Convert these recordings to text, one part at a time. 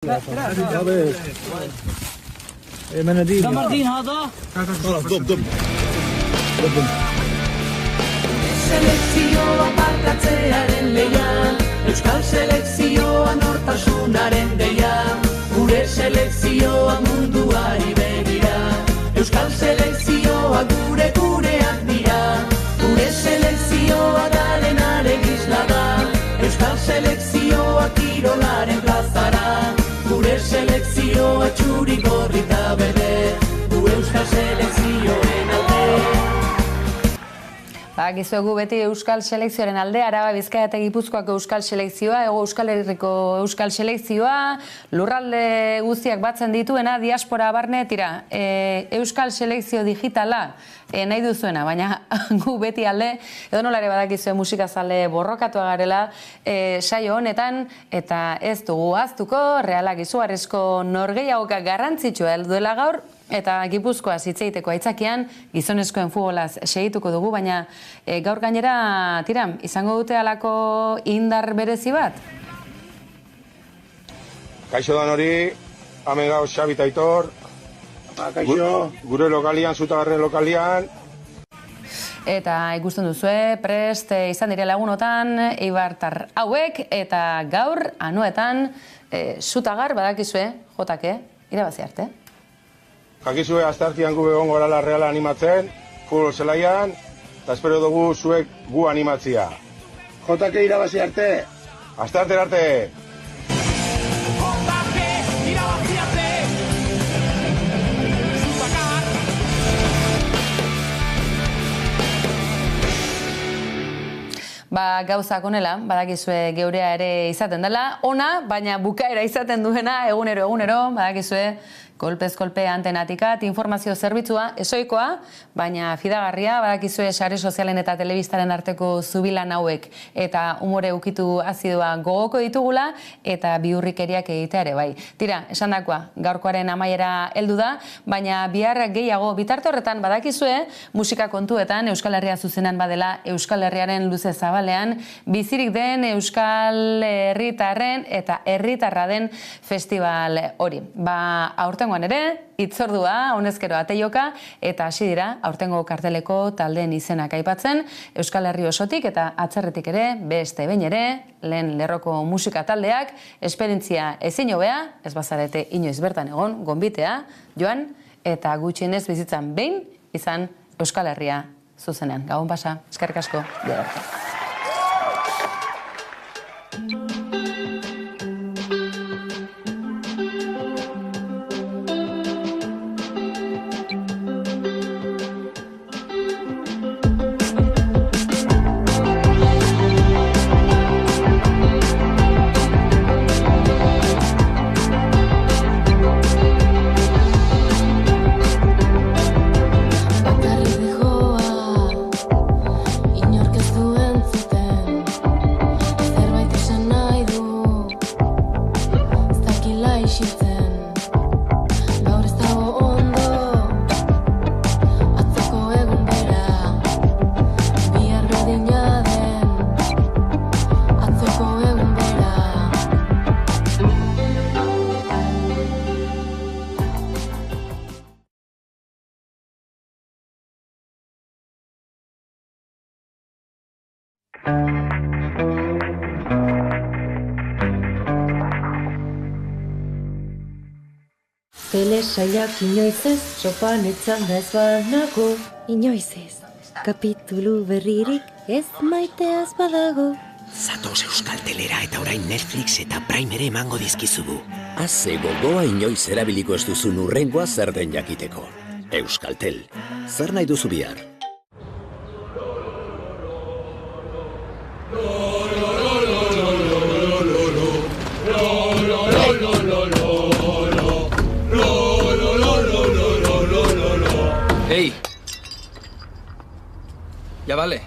Martin هذا خلاص ضب Selekzioa markatzearen leian, Euskal selekzioa nortasunaren deian, gure selekzioa munduari begira, Euskal selekzioa gureak dira, gure selekzioa garenaren isla da, Euskal selekzioa kirolaren plazara, gure selekzioa txuri gorri eta berde, gu Euskal selekzioen alde. Gizuegu beti Euskal Selekzioaren alde, Araba, Bizkaia eta Gipuzkoako Euskal Selekzioa, Hego Euskal Herriko Euskal Selekzioa, lurralde guztiak batzen dituena, diaspora barne, tira, Euskal Selekzio digitala nahi duzuena, baina gu beti alde, edo nolare badakizue musikazale borrokatua garela, saio honetan, eta ez dugu aztuko, realak izugarrizko norgehiagoka garrantzitsua duela gaur, eta Gipuzkoa zitzeiteko aitzakian, gizonezkoen futbolaz segituko dugu, baina gaur gainera, tira, izango dute alako indar berezi bat? Kaixo dan hori, hemen gauz Xabi eta Aitor, gure lokalian, Zutagarren lokalian. Eta ikusten duzue, prest izan dire lagunotan, eibartar hauek, eta gaur, anuetan, Zutagar badakizue, jotake, irabazi arte. Jakizue, asteartean gu egongo garala Reala animatzen, futbol zelaian, eta espero dugu zuek gu animatzia. Jotake irabazi arte. Asteartera arte! Gauzak honela, badakizue geurea ere izaten dela, ona, baina bukaera izaten duena, egunero, badakizue, kolpez kolpe antenatikat, informazio zerbitzua, esoikoa, baina fidagarria, badakizue sare sozialen eta telebistaren arteko zubilan hauek, eta umore ukitu azidua gogoko ditugula, eta biurrikeriak egitea ere, bai. Tira, esan dakoa, gaurkoaren amaiera heldu da, baina bihar gehiago bitarte horretan badakizue, musika kontuetan, Euskal Herria zuzenan badela, Euskal Herriaren luze zabalean, bizirik den Euskal Herritarren eta herritarra den festival hori. Aurtengoan ere, hitzordua, honezkero ateioka, eta hasi dira, aurtengo karteleko taldeen izenak aipatzen, Euskal Herri osotik eta atzerretik ere, beste behin ere, lehen lerroko musika taldeak, esperientzia ezin hobea, ez bazarete inoiz bertan egon, gonbitea, joan, eta gutxienez bizitzan behin, izan Euskal Herria zuzenean. Gabon pasa, eskerrik asko. Telesaiak inoiz ez, sopan etzan da ez banago. Inoiz ez, kapitulu berririk ez maiteaz badago. Zatoz Euskal Telera eta orain Netflix eta Prime ere emango dizkizugu. Haze gogoa inoiz erabiliko ez duzun urrengoa zer den jakiteko. Euskaltel, zer nahi duzu bihar? ¡Ey! Ya vale.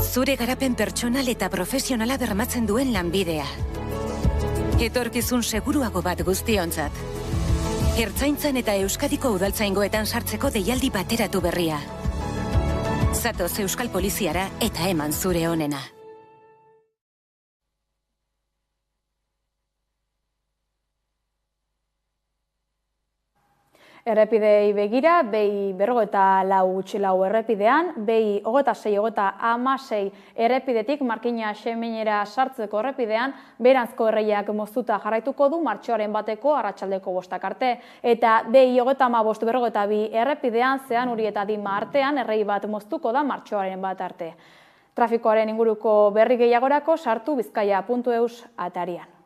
Zure garapen pertsonal eta profesionala bermatzen duen lanbidea. Etorkizun seguruago bat guztiontzat. Ertzaintzan eta Euskadiko udaltzaingoetan sartzeko deialdi bateratu berria. Zatoz Euskal Poliziara eta eman zure onena. Errepidei begira, behi 44 errepidean, behi 26 errepidetik Markina Xemenera sartzeko errepidean, Beranzko erreiak moztuta jarraituko du martxoaren bateko arratsaldeko 5 arte. Eta behi 55 errepidean, Zeanuri eta Dima artean, errei bat moztuko da martxoaren 1 arte. Trafikoaren inguruko berri gehiagorako sartu bizkaia.eus atarian.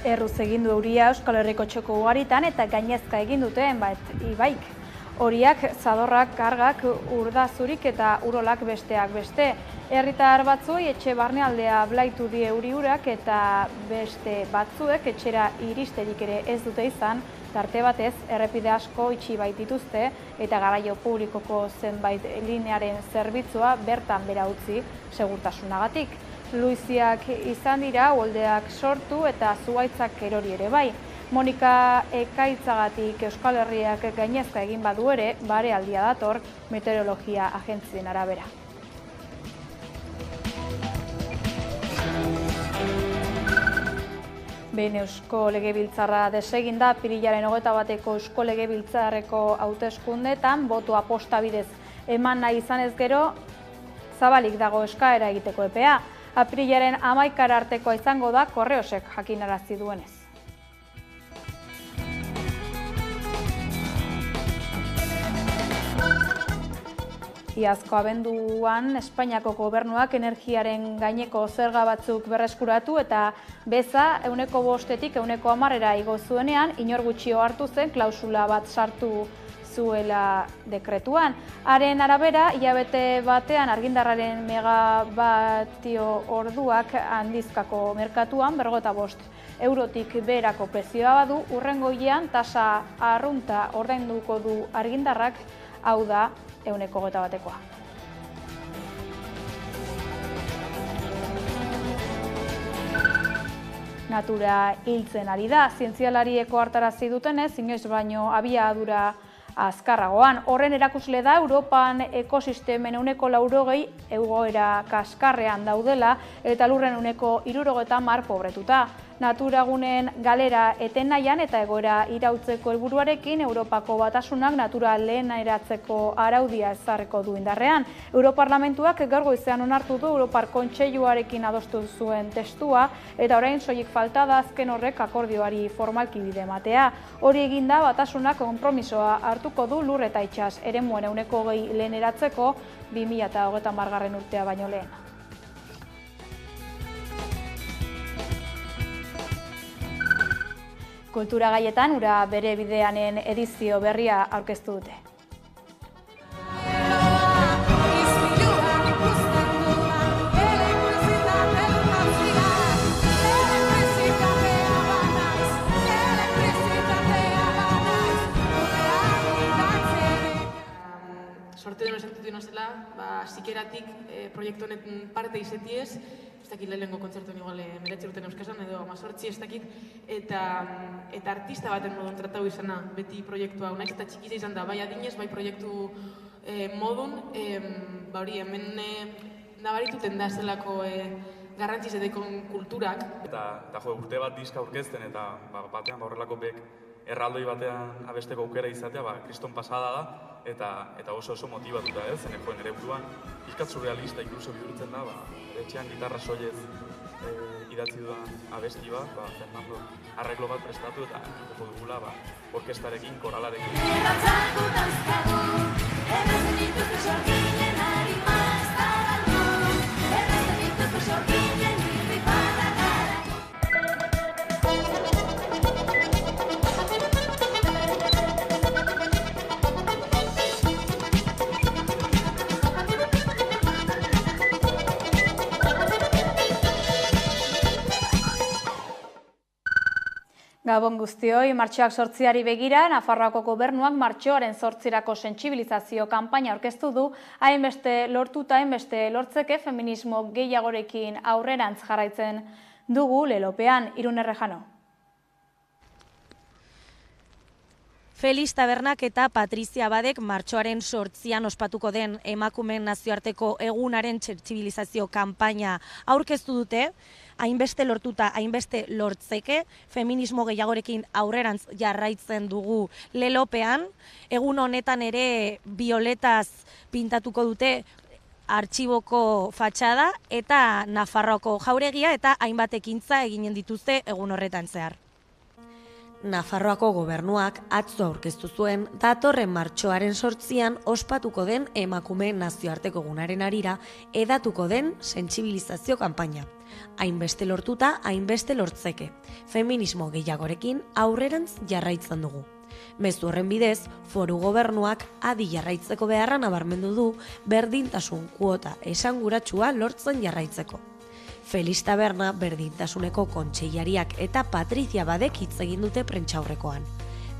Erruz egin du euria Euskal Herriko txoko ugaritan eta gainezka egin dute ibaik. Horiak, zadorrak, kargak, urdazurik eta urolak besteak beste. Herritar batzuei etxe barnealdea blaitu die euri urak eta beste batzuek etxera iristerik ere ez dute izan, tarte batez errepide asko itxi baitituzte eta garraio publikoko zenbait linearen zerbitzua bertan bera utzi segurtasunagatik. Luiziak izan dira, uholdeak sortu eta zuhaitzak erori ere bai. Monika Ekaitzagatik Euskal Herriak gainezka egin badu ere, barealdia dator meteorologia agentzien arabera. Behin Eusko Legebiltzarra desegin da, apirilaren 21-eko Eusko Legebiltzarreko hauteskundeetan botoa posta bidez eman nahi izanez gero, zabalik dago eskaera egiteko epea. Apirilaren 11 artekoa izango da Korreosek jakinarazi duenez. Iazko abenduan Espainiako gobernuak energiaren gaineko zerga batzuk berreskuratu eta beza 5%tik 10%ra igo zuenean, inor gutxi ohartu zen klausula bat sartu zuela dekretuan. Haren arabera, hilabete batean argindarraren megabatio orduak handizkako merkatuan 55 eurotik beherako prezioa badu, hurrengo hilean tasa arrunta ordainduko du argindarrak, hau da 121-koa. Natura hiltzen ari da, zientzialarieko hartarazi dutenez, inoiz baino abiadura azkarragoan. Horren erakusle da, Europan ekosistemen 80% egoera kaskarrean daudela eta lurren 70% pobretuta. Naturagunen galera eten nahian eta egoera irautzeko helburuarekin Europako Batasunak natura leheneratzeko araudia ezarriko du indarrean. Europarlamentuak gaur goizean onartu du Europar Kontseiluarekin adostu zuen testua eta orain soilik falta da azken horrek akordioari formalki bide ematea. Hori eginda Batasunak konpromisoa hartuko du lur eta itsas eremuen 20% leheneratzeko 2030 urtea baino lehen. Kultura gaietan, ura bere bideanen edizio berria aurkeztu dute. Sorte deno esantutu nazela, zikeratik proiektu honetan parte izetiez, ez dakit lehenengo kontzertuen igual meretxe urten euskazan edo 18 ez dakit, eta artista baten modun tratau izana beti proiektua naiz eta txikiza izan da, bai adinez, bai proiektu modun, hori hemen nabarituten da zelako garrantziz edekon kulturak. Eta urte bat diska aurkezten eta batean horrelako bek erraldoi batean abesteko aukera izatea, kriston pasada da, eta oso motibatuta ez, zen joen ere buruan, pixkat surrealista inkluso bihurtzen da, etxean gitarra soilez idatzi dudan abesti bat, Fernando arreglo bat prestatu eta joko dugula orkestarekin, koralarekin. Gabon guztioi, martxoak 8ari begira, Nafarroako gobernuak martxoaren 8irako sentsibilizazio kanpaina aurkeztu du, hainbeste lortuta hainbeste lortzeke feminismo gehiagorekin aurrerantz jarraitzen dugu lelopean. Irune Rejano. Felix Tabernak eta Patrizia Badek martxoaren 8an ospatuko den emakumeen nazioarteko egunaren sentsibilizazio kanpaina aurkeztu dute, hainbeste lortuta, hainbeste lortzeke, feminismo gehiagorekin aurrerantz jarraitzen dugu lelopean. Egun honetan ere violetaz pintatuko dute artxiboko fatxada eta Nafarroako jauregia eta hainbat ekintza eginen dituzte egun horretan zehar. Nafarroako gobernuak atzo aurkeztu zuen datorren martxoaren 8an ospatuko den emakumeen nazioarteko egunaren harira edatuko den sentsibilizazio kanpaina. Hainbeste lortuta, hainbeste lortzeke. Feminismo gehiagorekin aurrerantz jarraitzen dugu. Mezu horren bidez, foru gobernuak adi jarraitzeko beharra nabarmendu du berdintasun kuota esanguratsua lortzen jarraitzeko. Felix Taberna berdintasuneko kontseilariak eta Patrizia Badek hitz egin dute prentsaurrekoan.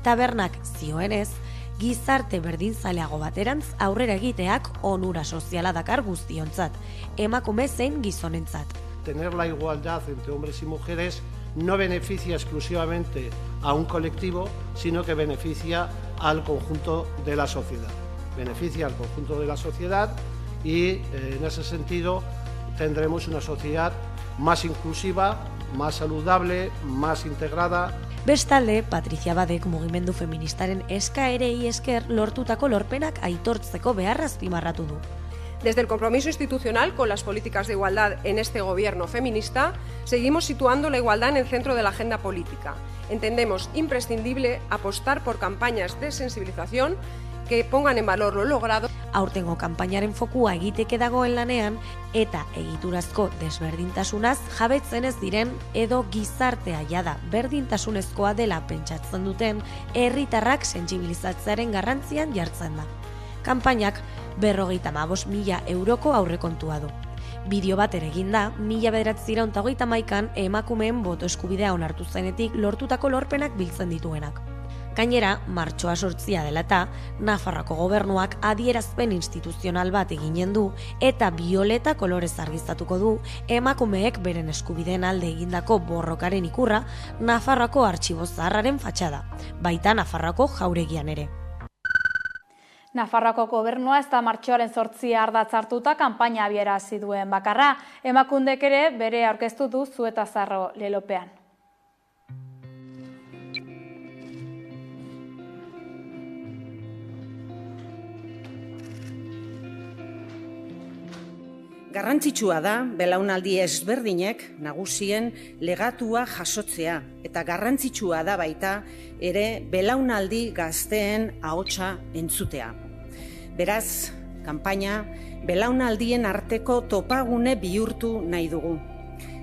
Tabernak zioenez, gizarte berdinzaleago baterantz aurrera egiteak onura soziala dakar guztiontzat, emakume zein gizonentzat. Tener la igualdad entre hombres y mujeres no beneficia exclusivamente a un colectivo, sino que beneficia al conjunto de la sociedad. Beneficia al conjunto de la sociedad y en ese sentido tendremos una sociedad más inclusiva, más saludable, más integrada. Bestalde, Patrizia Badek mugimendu feministaren eskaerei esker lortutako lorpenak aitortzeko beharra azpimarratu du. Desde el compromiso institucional con las políticas de igualdad en este gobierno feminista, seguimos situando la igualdad en el centro de la agenda política. Entendemos imprescindible apostar por campañas de sensibilización que pongan en valor lo logrado. Aurtengo kanpainaren fokua egiteke dagoen lanean eta egiturazko desberdintasunaz jabetzen ez diren edo gizartea jada berdintasunezkoa dela pentsatzen duten herritarrak sentsibilizatzearen garrantzian jartzen da. Kanpainak 55.000 euroko aurrekontua du. Bideo bat ere egin da, 1931an emakumeen boto eskubidea onartu zenetik lortutako lorpenak biltzen dituenak. Gainera, martxoa 8 dela eta Nafarroako gobernuak adierazpen instituzional bat eginen du eta violeta kolorez argiztatuko du emakumeek beren eskubideen alde egindako borrokaren ikurra Nafarroako artxibo zaharraren fatxada, baita Nafarroako jauregian ere. Nafarroako gobernua ez da martxoaren 8 ardatz hartuta kanpaina abiarazi duen bakarra, emakundek ere bere aurkeztu du Zuetazarro lelopean. Garrantzitsua da belaunaldi ezberdinek nagusien legatua jasotzea eta garrantzitsua da baita ere belaunaldi gazteen ahotsa entzutea. Beraz, kanpaina belaunaldien arteko topagune bihurtu nahi dugu.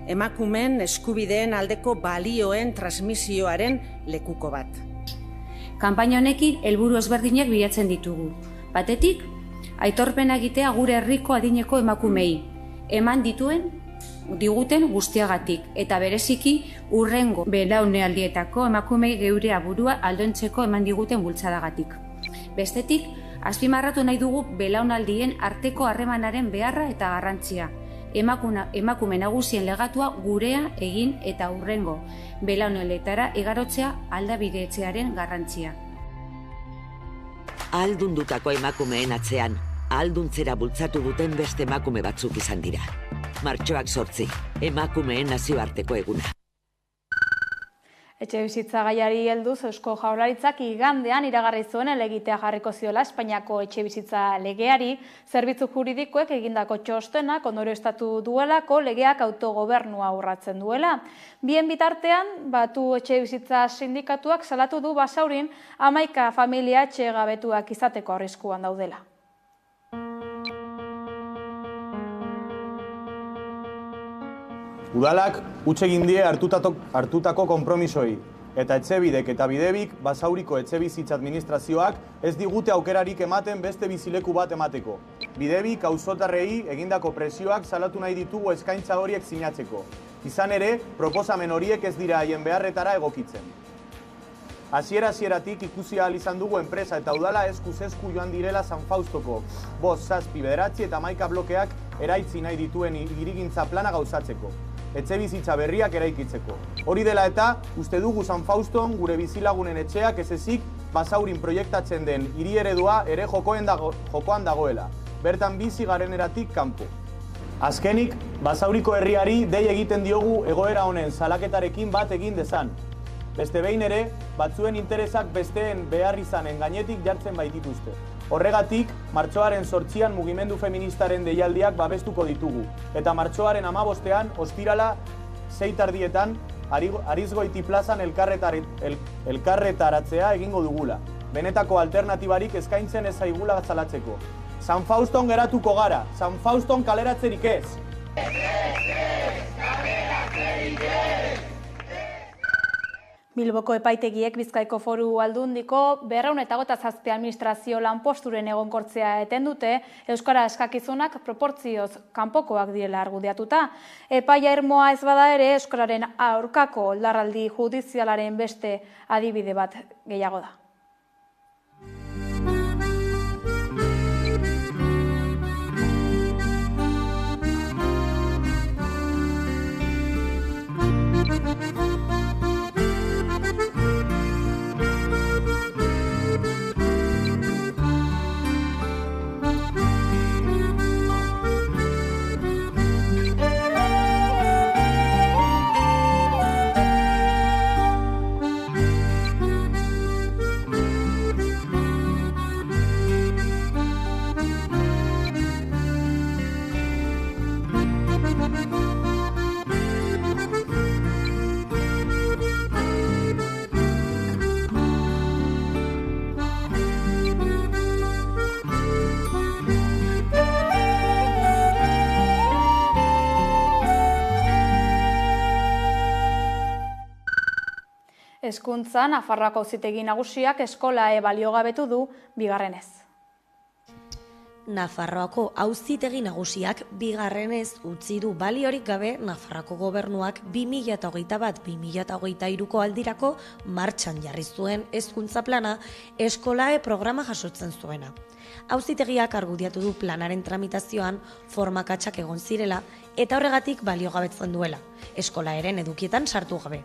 Emakumeen eskubideen aldeko balioen transmisioaren lekuko bat. Kanpaina honekin helburu ezberdinak bilatzen ditugu. Batetik, aitorpena egitea gure herriko adineko emakumei, eman diguten guztiagatik, eta bereziki hurrengo belaunaldietako emakumei geure aburua aldoentzeko eman diguten bultzadagatik. Bestetik, azpimarratu nahi dugu belaunaldien arteko harremanaren beharra eta garrantzia, emakume nagusien legatua gurea egin eta hurrengo belaunaldietara igarotzea aldabideetzearen garrantzia. Ahaldundutako emakumeen atzean, ahalduntzera bultzatu duten beste emakume batzuk izan dira. Martxoak 8, emakumeen nazioarteko eguna. Etxebizitza gaiari helduz Eusko Jaurlaritzak igandean iragarri zuen helegitea jarriko ziola Espainiako etxebizitza legeari, zerbitzu juridikoek egindako txostenak ondorioztatu duelako legeak autogobernua urratzen duela. Bien bitartean, Batu etxebizitza sindikatuak salatu du Basaurin 11 familia etxegabetuak izateko arriskuan daudela. Udalak huts egin die hartutako konpromisoi, eta Etxebidek eta Bidebik Basauriko etxebizitza administrazioak ez digute aukerarik ematen beste bizileku bat emateko. Bidebik auzotarrei egindako presioak salatu nahi ditugu eskaintza horiek sinatzeko. Izan ere, proposamen horiek ez dira haien beharretara egokitzen. Hasieratik ikusi ahal izan dugu enpresa eta udala eskuz-esku joan direla San Faustoko 5, 7, 9 eta 11 blokeak eraitzi nahi dituen hirigintza plana gauzatzeko. Etxebizitza berriak eraikitzeko. Hori dela eta, uste dugu San Fauston gure bizilagunen etxeak ez ezik Basaurin proiektatzen den hiri eredua ere jokoan dagoela. Bertan bizi gareneratik kanpo. Azkenik, Basauriko herriari dei egiten diogu egoera honen salaketarekin bat egin dezan. Beste behin ere, batzuen interesak besteen behar izanen gainetik jartzen baitituzte. Horregatik, martxoaren 8an mugimendu feministaren deialdiak babestuko ditugu. Eta martxoaren 15ean, ostirala 6:00 Arizgoiti plazan elkarretaratzea egingo dugula. Benetako alternatibarik eskaintzen ez zaigula zalatzeko. San Fauston geratuko gara, San Fauston kaleratzerik ez! Bilboko epaitegiek Bizkaiko Foru Aldundiko 257 administrazio lanposturen egonkortzea eten dute, euskara eskakizunak proportzioz kanpokoak direla argudiatuta. Epaia irmoa ez bada ere, euskararen aurkako oldarraldi judizialaren beste adibide bat gehiago da. Hezkuntzan, Nafarroako Auzitegi Nagusiak eskolae baliogabetu du bigarrenez. Nafarroako Auzitegi Nagusiak bigarrenez utzi du baliorik gabe Nafarroako gobernuak 2021-2023ko aldirako martxan jarri zuen hezkuntza plana eskolae programa jasotzen zuena. Auzitegiak argudiatu du planaren tramitazioan formakatsak egon zirela eta horregatik baliogabetzen duela, eskolaeren edukietan sartu gabe.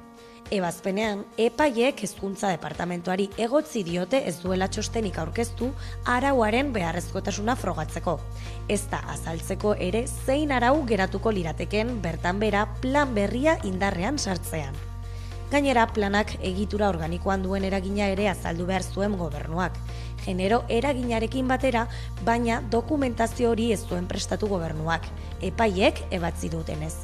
Ebazpenean, epaiek hezkuntza departamentuari egotzi diote ez duela txostenik aurkeztu arauaren beharrezkotasuna frogatzeko. Ez da azaltzeko ere zein arau geratuko lirateken bertan bera plan berria indarrean sartzean. Gainera, planak egitura organikoan duen eragina ere azaldu behar zuen gobernuak. Genero eraginarekin batera, baina dokumentazio hori ez zuen prestatu gobernuak. Epaiek ebatzi dutenez.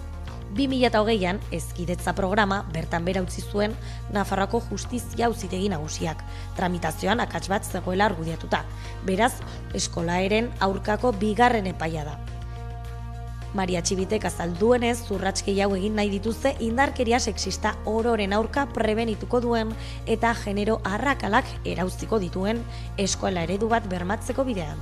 2020an hezkidetza programa bertan bera utzi zuen Nafarroako Justizia Auzitegi Nagusiak, tramitazioan akats bat zegoela argudiatuta. Beraz, eskolaeren aurkako bigarren epaia da. Maria Txibitek azalduenez, zurratskei hau egin nahi dituzte indarkeria sexista ororen aurka prebenituko duen eta genero arrakalak erauztiko dituen eskola eredu bat bermatzeko bidean.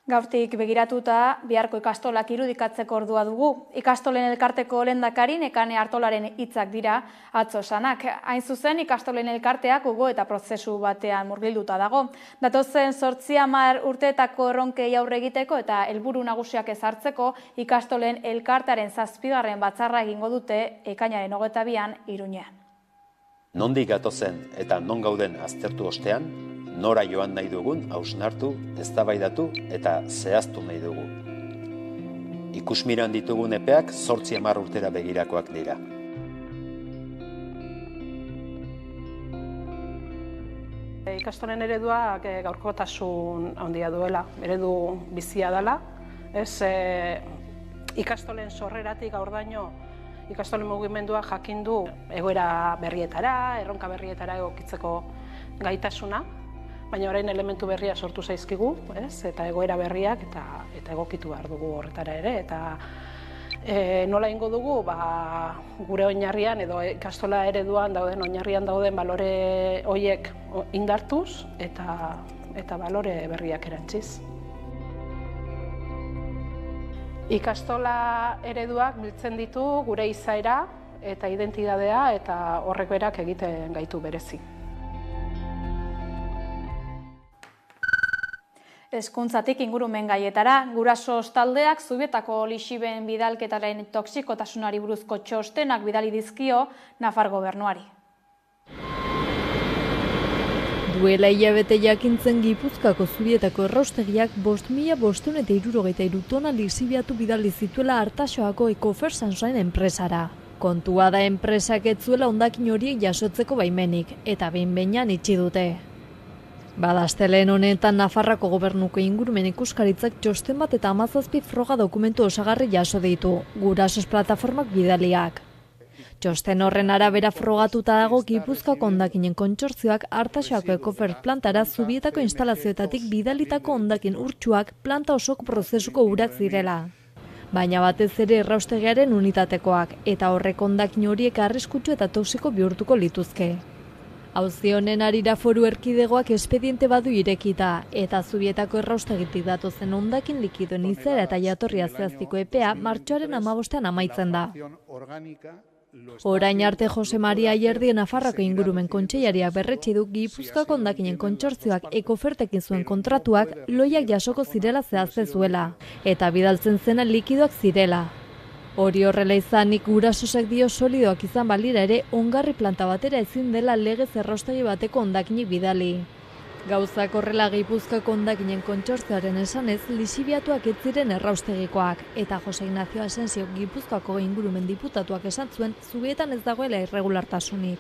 Gaurtik begiratuta, biharko ikastolak irudikatzeko ordua dugu. Ikastolen elkarteko lehendakari Nekane Artolaren hitzak dira atzo sanak. Hain zuzen, ikastolen elkarteak gogo eta prozesu batean murgilduta dago. Datozen 8-10 urteetako erronkei aurre egiteko eta helburu nagusiak ezartzeko ikastolen elkartearen 7. batzarra egingo dute ekainaren 22an Iruñean. Nondik gatozen eta non gauden aztertu ostean, nora joan nahi dugun hausnartu, eztabaidatu eta zehaztu nahi dugu. Ikusmiran ditugun epeak 8-10 urtera begirakoak dira. Ikastolen ereduak gaurkotasun handia duela, eredu bizia dela. Ikastolen sorreratik gaurdaino ikastolen mugimendua jakin du egoera berrietara, erronka berrietara egokitzeko gaitasuna, baina orain elementu berria sortu zaizkigu, eta egoera berriak eta egokitu behar dugu horretara ere. Eta nola ingo dugu, gure oinarrian edo ikastola ereduan dauden, oinarrian dauden balore horiek indartuz eta balore berriak erantziz. Ikastola ereduak biltzen ditu gure izaera, eta identitatea eta horrek berak egiten gaitu berezi. Hezkuntzatik ingurumen gaietara, Gurasos taldeak Zubietako lixiben bidalketaren toxikotasunari buruzko txostenak bidali dizkio Nafar gobernuari. Duela hilabete jakintzen Gipuzkoako Zubietako erraustegiak 5.563 tona lixibiatu bidali zituela Artaxoako Ecofer Sansoen enpresara. Kontua da enpresak ez zuela hondakin horiek jasotzeko baimenik, eta behin-behinean itxi dute. Badazteleen honetan Nafarrako gobernuko ingurumen ikuskaritzak txosten bat eta 17 froga dokumentu osagarri jaso ditu, Gurasos plataformak bidaliak. Txosten horren arabera frogatuta dago Gipuzkoako hondakinen kontsortzioak Artaxoako Ecofer plantara Zubietako instalazioetatik bidalitako hondakin urtsuak planta osoko prozesuko urak zirela. Baina batez ere erraustegiaren unitatekoak, eta horrek hondakin horiek arriskutsu eta toxiko bihurtuko lituzke. Auzi honen harira Foru Erkidegoak espediente badu irekita, eta Zubietako erraustegitik datozen hondakin likidoen izaera eta jatorria zehaztiko epea martxoaren 15ean amaitzen da. Orain arte Jose Maria Ayerdi Nafarroko ingurumen kontseilariak berretsi du Gipuzkoako hondakinen kontsortzioak Ecofertekin zuen kontratuak loiak jasoko zirela zehazte zuela, eta bidaltzen zena likidoak zirela. Hori horrela izanik Gurasosek dio solidoak izan balira ere ongarri planta batera ezin dela legez erraustegi bateko hondakinik bidali. Gauzak horrela Gipuzkoako hondakinen kontsortzioaren esanez lixibiatuak ez ziren erraustegikoak, eta Jose Ignacio Asensio Gipuzkoako ingurumen diputatuak esan zuen Zubietan ez dagoela irregulartasunik.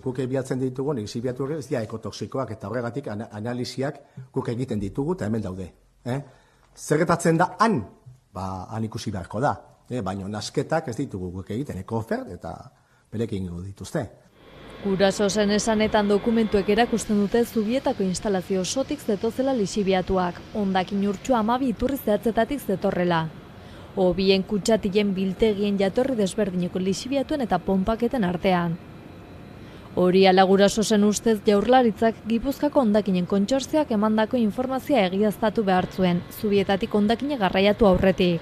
Guk bilatzen ditugun lixibiatu horiek ez dira ekotoxikoak, eta horregatik analisiak guk egiten ditugu eta hemen daude. Zer gertatzen da han? Han ikusi beharko da. Baina nasketak ez ditugu guk egiten Ecofer eta berekin dituzte. Gurasosen esanetan dokumentuek erakusten dute Zubietako instalazio osotik zetozela lixibiatuak, hondakin urtsua 12 iturri zehatzetatik zetorrela. Hobien kutsatilen biltegien jatorri desberdineko lixibiatuen eta ponpaketen artean. Hori ala Gurasosen ustez Jaurlaritzak Gipuzkoako hondakinen kontsortzioak emandako informazioa egiaztatu behar zuen, Zubietatik hondakine garraiatu aurretik.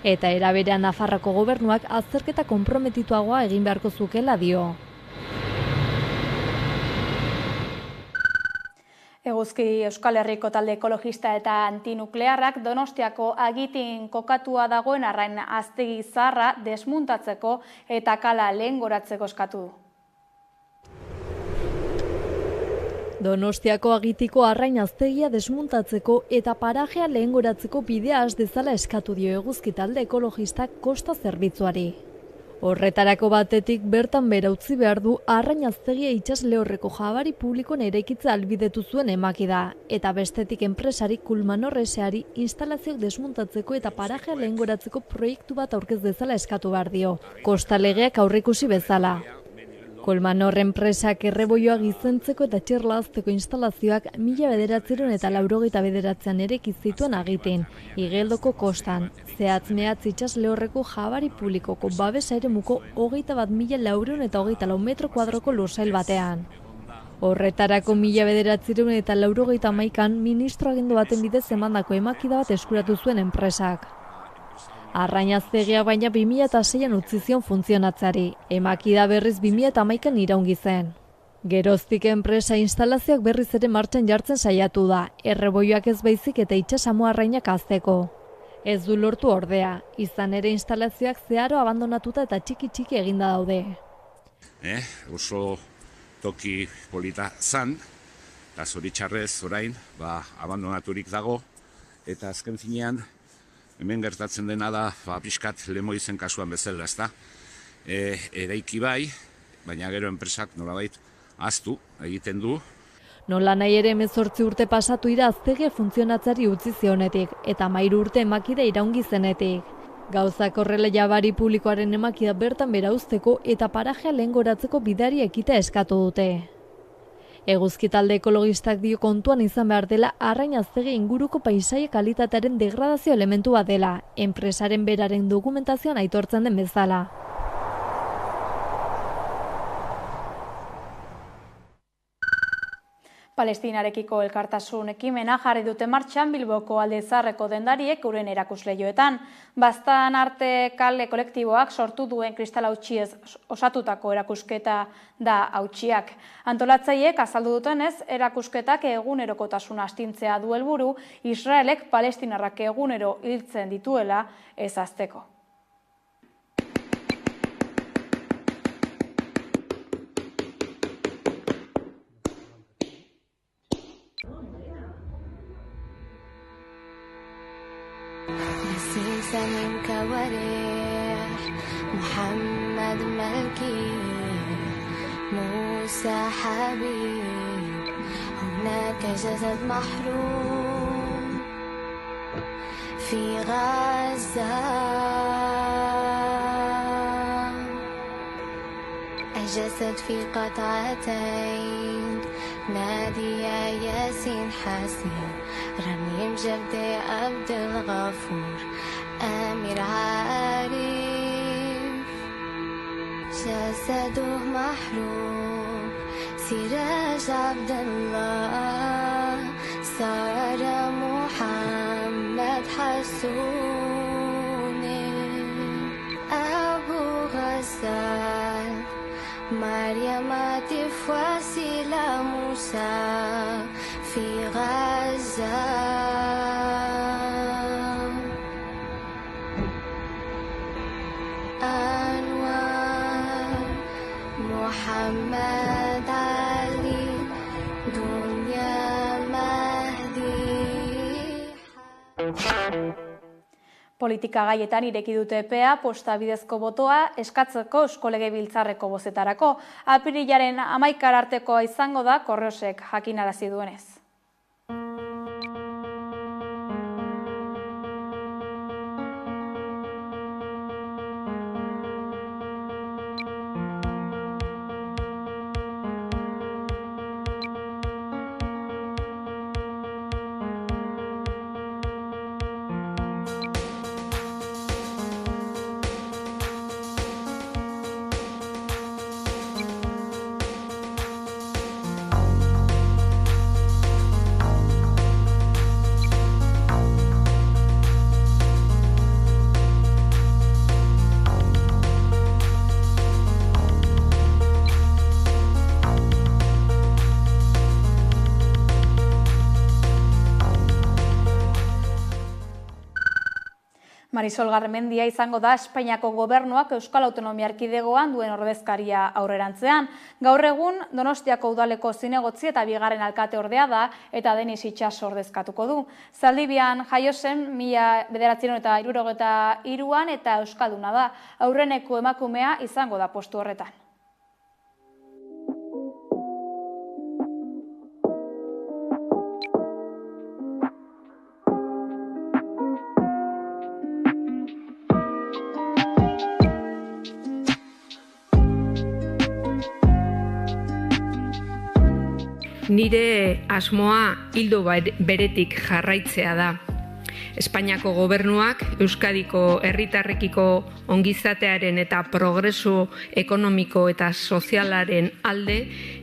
Eta era berean Nafarroko gobernuak azterketa konprometituagoa egin beharko zukela dio. Eguzki Euskal Herriko talde ekologista eta antinuklearrak Donostiako agitin kokatua dagoen Arrain Aztegi zaharra desmuntatzeko eta kala lehengoratzeko eskatu du. Donostiako agitiko Arrain Aztegia desmuntatzeko eta parajea lehengoratzeko bidea has dezala eskatu dio Eguzki talde ekologistak kosta zerbitzuari. Horretarako batetik bertan bera utzi behar du Arrain Aztegia itsas lehorreko jabari publikoen eraikitza ahalbidetu zuen emakida, eta bestetik enpresari Kulmanor S.A.ri instalazioak desmuntatzeko eta parajea lehengoratzeko proiektu bat aurkez dezala eskatu behar dio, kosta legeak aurreikusi bezala. Kulmanor enpresak erreboioa gizentzeko eta txerlazteko instalazioak 1989an ereki zituen agiten, Igeldoko kostan, zehatz mehatz itsas lehorreko jabari publikoko babesa eremuko 21.424 metro kuadroko lursail batean. Horretarako 1991an ministro agindu baten bidez emandako emakida bat eskuratu zuen enpresak. Arrain Aztegia baina 2006an utzi zion funtzionatzeari, emakida berriz 2011an iraungi zen. Geroztik enpresa instalazioak berriz ere martxan jartzen saiatu da, erreboioak ez baizik eta itsasamu arrainak hazteko. Ez du lortu ordea, izan ere instalazioak zeharo abandonatuta eta txiki-txiki eginda daude. Oso toki polita zan, eta zoritxarrez orain, abandonaturik dago, eta azken finean, hemen gertatzen dena da, pixkat Lemoizen kasuan bezala, ezta? Eraiki bai, baina gero enpresak nolabait ahaztu egiten du. Nola nahi ere 18 urte pasatu ira Aztegia funtzionatzari utzi zionetik, eta 13 urte emakida iraungi zenetik. Gauzak horrela jabari publikoaren emakida bertan bera uzteko eta parajea lehengoratzeko bidari ekita eskatu dute. Eguzki talde ekologistak dio kontuan izan behar dela Arrain Aztegia inguruko paisaia kalitatearen degradazio elementu bat dela, enpresaren beraren dokumentazioan aitortzen den bezala. Palestinarekiko elkartasun ekimena jarri dute martxan Bilboko Alde Zaharreko dendariek euren erakusleihoetan. Baztan arte kale kolektiboak sortu duen kristal hautsiez osatutako erakusketa da hautsiak. Antolatzaileek azaldu dutenez, erakusketak egunerokotasuna astintzea du helburu, Israelek palestinarrak egunero hiltzen dituela ez ahazteko. منك وريح محمد ملكي موسى حبيب هناك جسد محروم في غزة الجسد في قطعتين نادية ياسين حسين رميم جبدة عبد الغفور أمير عارف جسده محروق سراج عبد الله صار محمد حسون أبو غسان مريم تفواسيل موسى في غزة محمد علي دنيا مهدي. Politika gaietan ireki dute epea posta bidezko botoa eskatzeko Eusko Legebiltzarreko bozetarako. Apirilaren 11 artekoa izango da Korreosek jakinarazi duenez. Marisol Garmendia izango da Espainiako gobernuak Euskal Autonomia Erkidegoan duen ordezkaria aurrerantzean. Gaur egun Donostiako udaleko zinegotzi eta bigarren alkate ordea da eta Denis Itxaso ordezkatuko du. Zaldibian jaio zen 1963an eta euskalduna da. Aurreneko emakumea izango da postu horretan. Nire asmoa ildo beretik jarraitzea da. Espainiako gobernuak Euskadiko herritarrekiko ongizatearen eta progresu ekonomiko eta sozialaren alde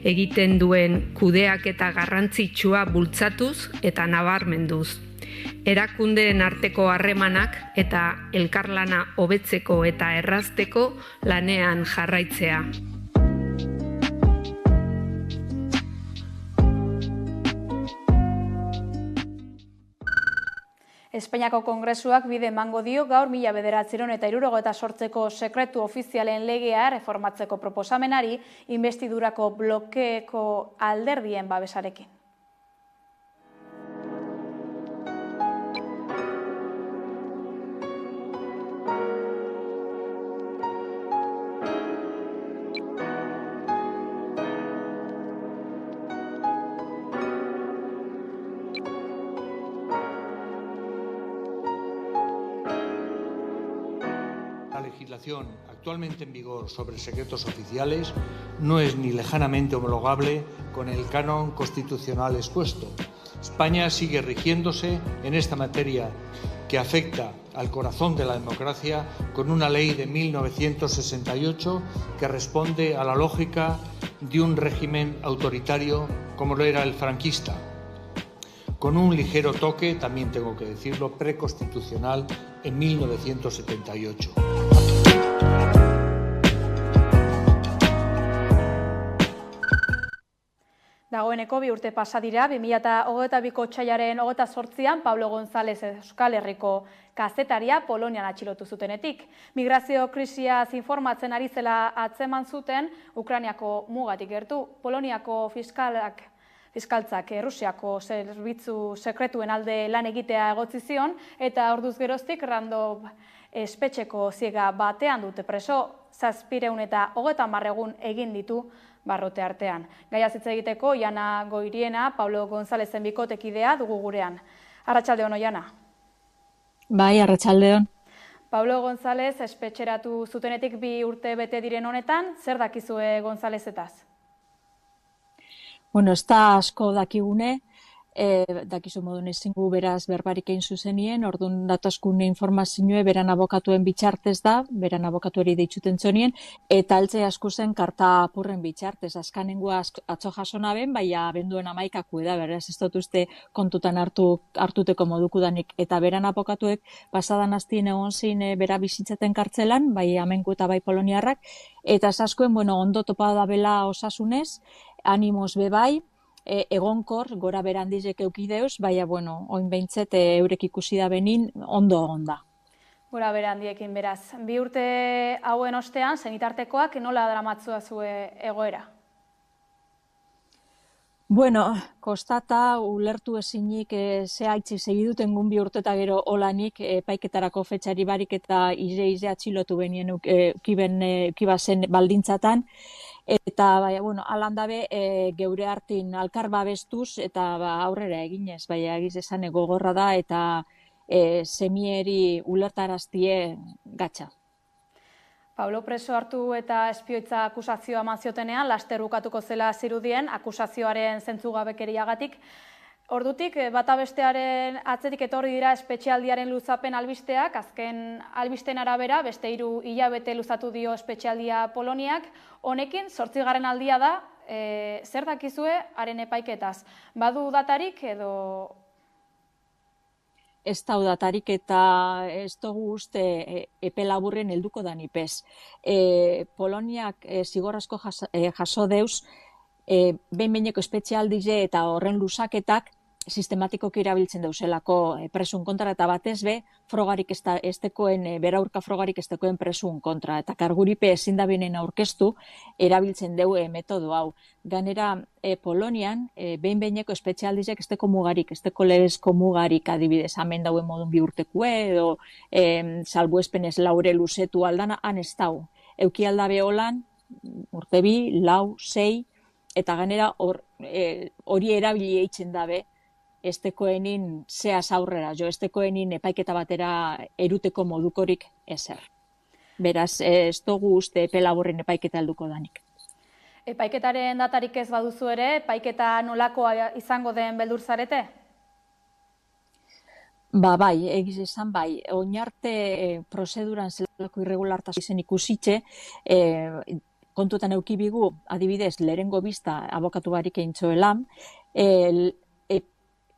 egiten duen kudeaketa garrantzitsua bultzatuz eta nabarmenduz. Erakundeen arteko harremanak eta elkarlana hobetzeko eta errazteko lanean jarraitzea. Espainiako Kongresuak bide emango dio gaur 1978ko sekretu ofizialen legea reformatzeko proposamenari inbestidurako blokeeko alderdien babesarekin. La legislación actualmente en vigor sobre secretos oficiales no es ni lejanamente homologable con el canon constitucional expuesto. España sigue rigiéndose en esta materia que afecta al corazón de la democracia con una ley de 1968 que responde a la lógica de un régimen autoritario como lo era el franquista, con un ligero toque, también tengo que decirlo, preconstitucional en 1978. Dagoeneko 2 urte pasa dira, 2022ko otsailaren 28an Pablo González Euskal Herriko kazetaria Polonian atxilotu zutenetik. Migrazio krisiaz informatzen ari zela atzeman zuten Ukrainiako mugatik gertu. Poloniako fiskaltzak Rusiako zerbitzu sekretuen alde lan egitea egotzi zion eta orduz geroztik Randov espetxeko ziega batean dute preso, 730 egun egin ditu barrote artean. Gaiaz hitz egiteko, Jana Goiriena, Pablo Gonzálezen bikotekidea dugu gurean. Arratsaldeon, Jana. Bai, arratsaldeon. Pablo González espetxeratu zutenetik 2 urte bete diren honetan, zer dakizue Gonzálezetaz? Bueno, ez da asko dakigune, dakizu modun ezingu beraz berbarik egin zuzenien, orduan datoskun informazioe beran abokatuen bitxartez da, beran abokatueri deitzuten zonien, eta altze asko zen karta apurren bitxartez. Azkanengoa atzo jasona ben, baina abenduen 11 da, beraz ez dut uste kontutan hartuteko modukudanik, eta beran abokatuek pasadan astien egon zin bera bizitzaten kartzelan, bai amengu eta bai poloniarrak, eta askoen, ondo topa da bela osasunez, animoz bebai, egonkor, gora berandizek eukideuz, baina, oin behintzet eurek ikusi da benin, ondo onda. Gora berandiekin beraz. 2 urte hauen ostean, senitartekoak nola dramatzua zue egoera? Kostata ulertu ezinik zehaitzik segiduten gun 2 urte eta gero olanik epaiketarako fetxari barik eta ize atxilotu benien ukibazen baldintzatan. Eta, alandabe, geure hartin alkar babestuz eta aurrera eginez, egiz esan gogorra da eta semieri ulertaraztie gatza. Pablo preso hartu eta espioitza akusazioa eman ziotenean, laster ukatuko zela zirudien akusazioaren zentzugabekeriagatik. Ordutik, bata bestearen atzetik etorri dira espetxealdiaren luzapen albisteak, azken albisten arabera, beste 3 hilabete luzatu dio espetxealdia Poloniak. Honekin, 8. aldia da, zer dakizue haren epaiketaz? Badu datarik edo... Ez da datarik eta ez dugu uste epe laburren helduko da nipez. Poloniak zigorrazko jaso deuz, behin-behineko espetxealdize eta horren luzaketak sistematikoki erabiltzen dauzelako presun kontra eta batez be, frogarik estekoen, beraurka frogarik estekoen presun kontra. Eta karguripe ezin da benen aurkeztu erabiltzen deu metodo hau. Ganera, Polonian, behin-behineko espetxealdizek esteko mugarik, esteko legezko mugarik adibidez, hemen dauen modun 2 urtekue, edo salbuespenez laure luzetu aldana, han ez dau. Euki aldabe holan, urte 2, 4, 6, eta ganera hori erabili eitzen dabe, estekoenin zeaz aurrera, estekoenin epaiketa batera eruteko modukorik ezer. Beraz, ez dugu uste epe laburren epaiketa helduko danik. Epaiketaren datarik ez baduzu ere, epaiketa nolakoa izango den beldur zarete? Bai, egiz esan bai. Oinarte prozeduran zelako irregulartasun ikusitxe, kontutan eukibigu, adibidez, lehengo bista abokatu barik eintzoela,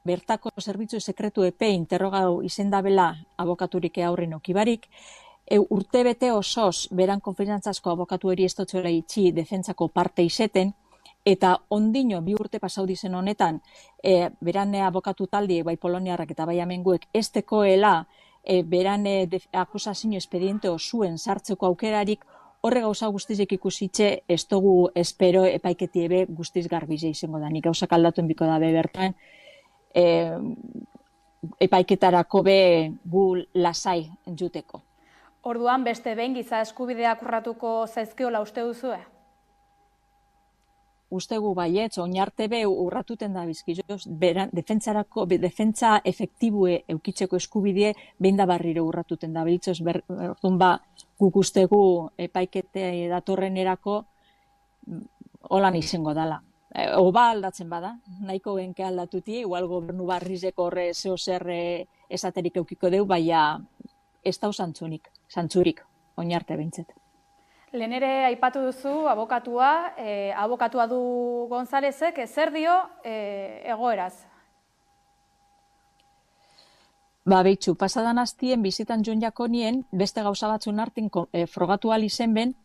bertako zerbitzu sekretu epe interrogau izendabela abokaturik aurren okibarik, urtebete osoz beran konfiantzazko abokatueri estotxola itxi defentsako parte izeten, eta ondino 2 urte pasau dizen honetan, beran abokatu taldi, bai poloniarrak eta bai amenguek, estekoela beran akusazio espediente osuen sartzeko aukerarik, horre gauza guztizek ikusitxe, ez dugu espero epaiketi ebe guztiz garbize izango da. Nik gauzak aldatuen biko dabe bertan, epaiketarako be gu lasai entzuteko. Orduan, beste behin giza eskubideak urratuko zaizkiola uste duzue? Ustegu baietz, oinarte be urratuten da bizkizoz, defentsa efektibue eukitzeko eskubide behin da barriro urratuten da biltzoz, orduan guk ustegu epaikete datorren erako holan izango dala. Oba aldatzen bada, nahiko genke aldatuti, igual gobernu barrizeko horre zeo zer esaterik eukiko deu, baina ez dau zantzurik, oinarte behintzet. Lehen ere aipatu duzu abokatua du Gonzalezek, zer dio egoeraz? Behitxu, pasadan aztien bizitan joan jakonien, beste gauza batzun artin frogatu alizen ben,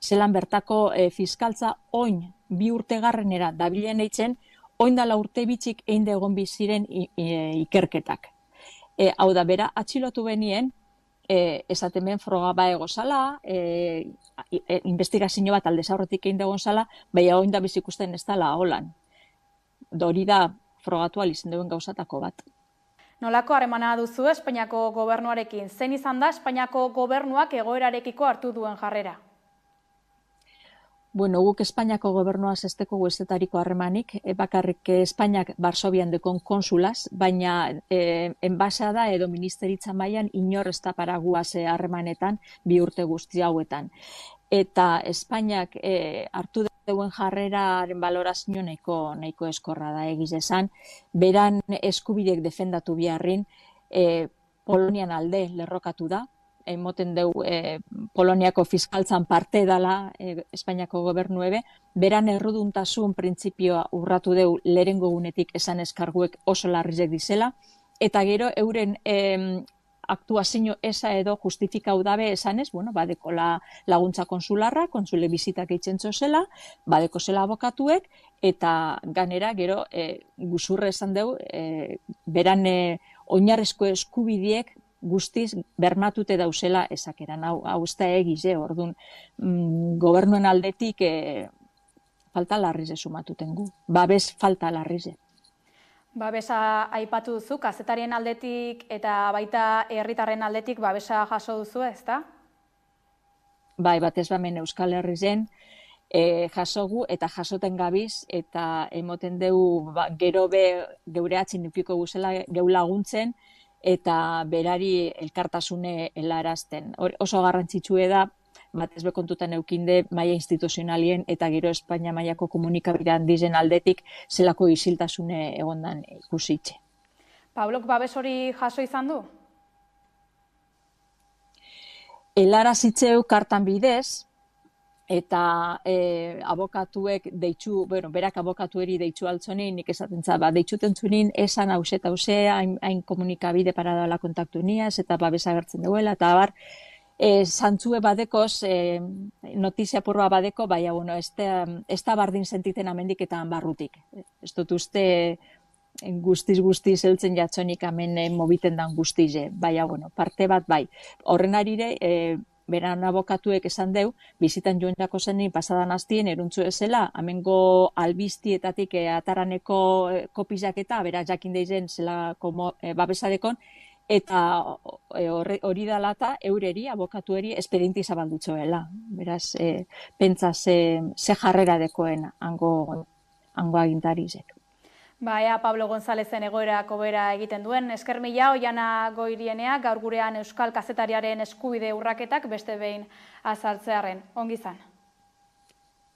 zelan bertako fiskaltza oin 2 urtegarrenera dabilen eitzen, oin dala urte bitxik egin egon biziren ikerketak. Hau da, bera, atxilotu benien, esaten ben froga baego zala, investigazio bat aldez aurretik egin egon zala, baina oin da bizikusten ez dala holan. Hori da frogatu alizen duen gauzatako bat. Nolako harremana duzu Espainiako gobernuarekin? Zein izan da Espainiako gobernuak egoerarekiko hartu duen jarrera? Bueno, guk Espainiako gobernua zesteko guestetariko harremanik, bakarrik Espainiak Varsovian dekon konsulaz, baina enbasada edo ministeritza mailan inor ez da paraguaz harremanetan 2 urte guzti hauetan. Eta Espainiak hartu duen jarreraren balorazio nahiko eskorra da egiz esan, beran eskubidek defendatu biharrin Polonian alde lerrokatu da, emoten deu Poloniako fiskaltzan parte dala Espainiako gobernuebe, beran erruduntasun printzipioa urratu deu lehengo gunetik esan eskarguek oso larrizek dizela, eta gero euren aktuazio esa edo justifikau dabe esanez, badeko laguntza konsularra, konsule bizitak eitzen zela, badeko zela abokatuek, eta ganera gero guzurre esan deu, beran oinarrezko eskubidiek guztiz bermatute dauzela esakeran. Hau ez da egize, orduan gobernuen aldetik falta larrize sumatuten gu, babes falta larrize. Babesa aipatu duzu, kazetarien aldetik eta baita herritarren aldetik babesa jaso duzu, ezta? Bai, batez bamen Euskal Herrizen jasogu eta jasoten gabiz eta emoten dugu gero be geure atzin nupiko guzela geu laguntzen eta berari elkartasune helarazten. Oso garrantzitsue da, batez bekontutan eukinde maila instituzionalien eta gero Espainia mailako komunikabidean dizen aldetik zelako isiltasune egondan ikusitxe. Pablok babes hori jaso izan du? Helarazitzeu kartan bidez, eta abokatuek deitzu, berak abokatueri deitzu altzonin, nik esaten zaba, deitzuten zunin esan hause eta hause, hain komunikabide paradala kontaktu niaz, eta babesa agertzen duela, eta abar, zantzue badekoz, notizia purroa badeko, baina, ez da bardin sentiten amendik eta barrutik. Ez dut uste guztiz heltzen jatzonik amen mobiten dan guztize, baina, parte bat bai. Horren arire, beran abokatuek esan deu, bizitan joan jako zenin pasadan aztien eruntzu ezela, amengo albiztietatik ataraneko kopizak eta, beraz jakin deizen zelako babesadekon, eta hori dalata eureri, abokatueri, espedienti zabaldutzoela. Beraz, pentsa ze jarrera dekoen hango agintarizek. Ea Pablo Gonzalezen egoerako bera egiten duen, esker mila Oiana Goirienea, gaur gurean Euskal Kazetariaren eskubide urraketak beste behin azaltzearen. Ongi izan.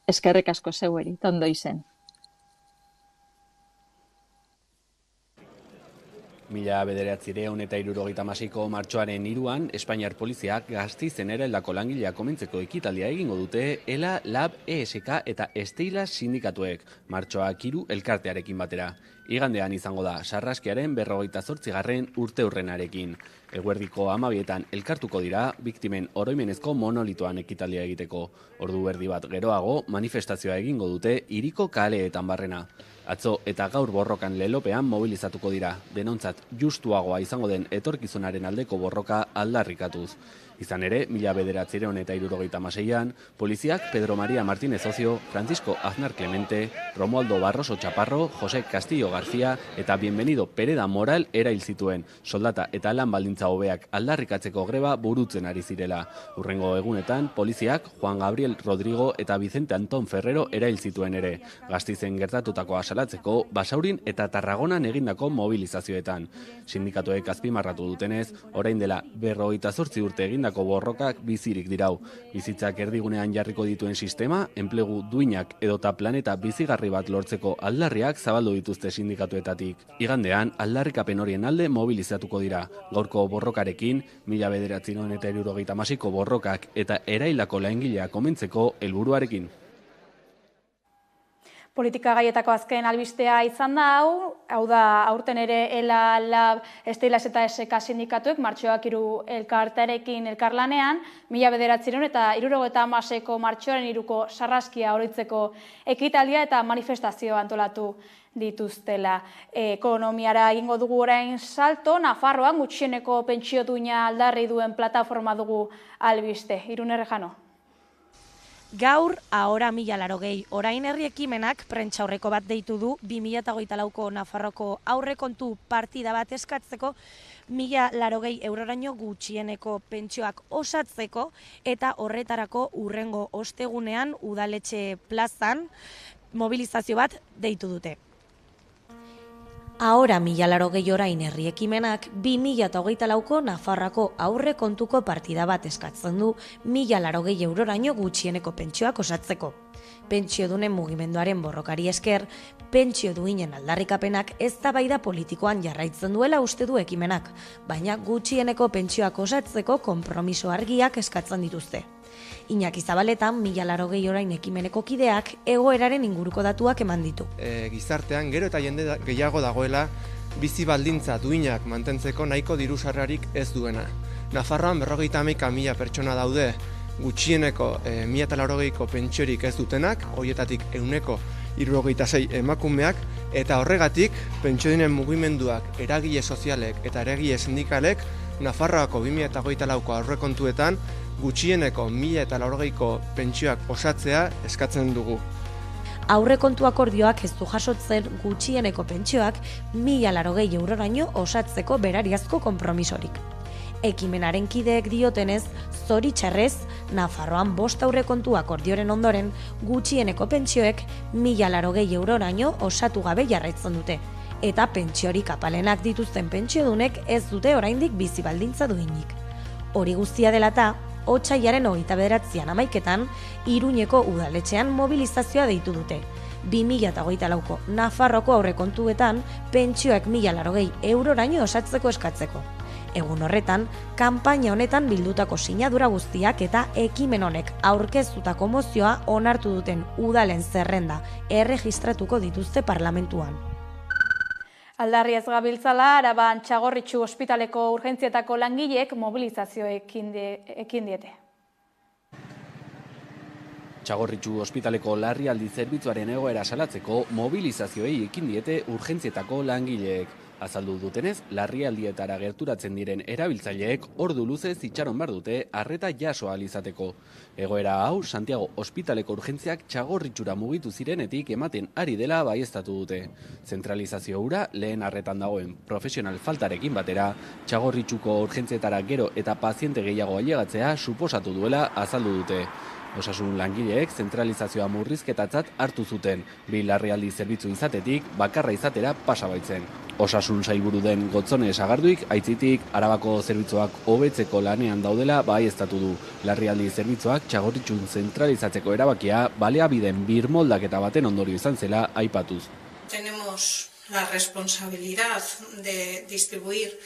Eskerrik asko zeueri, tondo izen. 1976ko martxoaren 3an, Espainiar poliziak Gasteizen eraildako langileak komentzeko ekitaldia egingo dute ELA, LAB, ESK eta Esteila sindikatuek, martxoak 3 elkartearekin batera. Igandean izango da, sarraskiaren 58. urteurrenarekin. Eguerdiko 12etan elkartuko dira, biktimen oroimenezko monolitoan ekitaldia egiteko. Ordu erdi bat geroago, manifestazioa egingo dute hiriko kaleetan barrena. Atzo eta gaur borrokan lelopean mobilizatuko dira, denontzat justuagoa izango den etorkizunaren aldeko borroka aldarrikatuz. Izan ere, 1976an, poliziak Pedro María Martínez Ocio, Francisco Aznar Clemente, Romualdo Barroso Chaparro, José Castillo García eta Bienvenido Pereda Moral erail zituen, soldata eta lan baldintza hobeak aldarrikatzeko greba burutzen ari zirela. Hurrengo egunetan, poliziak Juan Gabriel Rodrigo eta Vicente Anton Ferrero erail zituen ere, Gasteizen gertatutakoa salatzeko Basaurin eta Tarragonan egindako mobilizazioetan. Sindikatuek azpimarratu dutenez, orain dela 58 urte egindako egindako borrokak bizirik dirau. Bizitzak erdigunean jarriko dituen sistema, enplegu duinak edota planeta bizigarri bat lortzeko aldarriak zabaldu dituzte sindikatuetatik. Igandean, aldarrikapen horien alde mobilizatuko dira. Gaurko borrokarekin, 1976ko borrokak eta eraildako langileak omentzeko helburuarekin. Politika gaietako azken albistea izan da hau da aurten ere ELA, LAB, Steilas eta SK sindikatuek martxoak 3 elkartearekin elkarlanean, 1976ko martxoaren 3ko sarraskia oroitzeko ekitaldia eta manifestazio antolatu dituztela. Ekonomiara egingo dugu orain salto, Nafarroan gutxieneko pentsio duina aldarri duen plataforma dugu albiste. Irune Rejano. Gaur, ahora 1080, orain herri ekimenak prentsaurreko bat deitu du 2024ko Nafarroko aurrekontu partida bat eskatzeko 1080 euroraino gutxieneko pentsioak osatzeko eta horretarako hurrengo ostegunean udaletxe plazan mobilizazio bat deitu dute. Ahora 1080 orain herri ekimenak 2024ko Nafarroako aurrekontuko partida bat eskatzen du 1080 euroraino gutxieneko pentsioak osatzeko. Pentsiodunen mugimenduaren borrokari esker, pentsio duinen aldarrikapenak eztabaida politikoan jarraitzen duela uste du ekimenak, baina gutxieneko pentsioak osatzeko konpromiso argiak eskatzen dituzte. Iñaki Zabaletan, 1080 orain ekimeneko kideak egoeraren inguruko datuak eman ditu. Gizartean gero eta jende gehiago dagoela bizi baldintza duinak mantentzeko nahiko diru-sarrerarik ez duena. Nafarroan 51.000 pertsona daude gutxieneko 1080ko pentsiorik ez dutenak, horietatik 176 emakumeak, eta horregatik pentsiodinen mugimenduak, eragile sozialek eta eragile sindikalek Nafarroako 2024ko aurrekontuetan gutxieneko 1080ko pentsioak osatzea eskatzen dugu. Aurrekontu akordioak ez du jasotzen gutxieneko pentsioak 1080 euroraino osatzeko berariazko konpromisorik. Ekimenaren kideek diotenez, zoritxarrez, Nafarroan 5 aurrekontu akordioren ondoren gutxieneko pentsioek 1080 euroraino osatu gabe jarraitzen dute. Eta pentsiorik apalenak dituzten pentsiodunek ez dute oraindik bizi baldintza duinik. Hori guztia dela eta, Otsailaren 29an amaiketan, Iruñeko udaletxean mobilizazioa deitu dute. 2024ko Nafarroko aurrekontuetan pentsioak 1080 euroraino osatzeko eskatzeko. Egun horretan, kanpaina honetan bildutako sinadura guztiak eta ekimen honek aurkeztutako mozioa onartu duten udalen zerrenda erregistratuko dituzte parlamentuan. Aldarri ez gabiltzala, Araban Txagorritxu ospitaleko urgentzietako langileek mobilizazio ekin diete. Txagorritxu ospitaleko larrialdi zerbitzuaren egoera salatzeko mobilizazioei ekin diete urgentzietako langileek. Azaldu dutenez, larrialdietara gerturatzen diren erabiltzaileek ordu luzez itxaron behar dute arreta jaso ahal izateko. Egoera hau, Santiago ospitaleko urgentziak Txagorritxura mugitu zirenetik ematen ari dela baieztatu dute. Zentralizazio hura lehen arretan dagoen profesional faltarekin batera, Txagorritxuko urgentzietara gero eta paziente gehiago ailegatzea suposatu duela azaldu dute. Osasun langileek zentralizazioa murrizketatzat hartu zuten, bi larrialdi zerbitzu izatetik bakarra izatera pasa baitzen. Osasun sailburu den Gotzone Sagarduik aitzitik Arabako zerbitzuak hobetzeko lanean daudela baieztatu du. Larrialdi zerbitzuak Txagorritxun zentralizatzeko erabakia baliabideen birmoldaketa baten ondorio izan zela aipatuz. Tenemos la responsabilidad de distribuir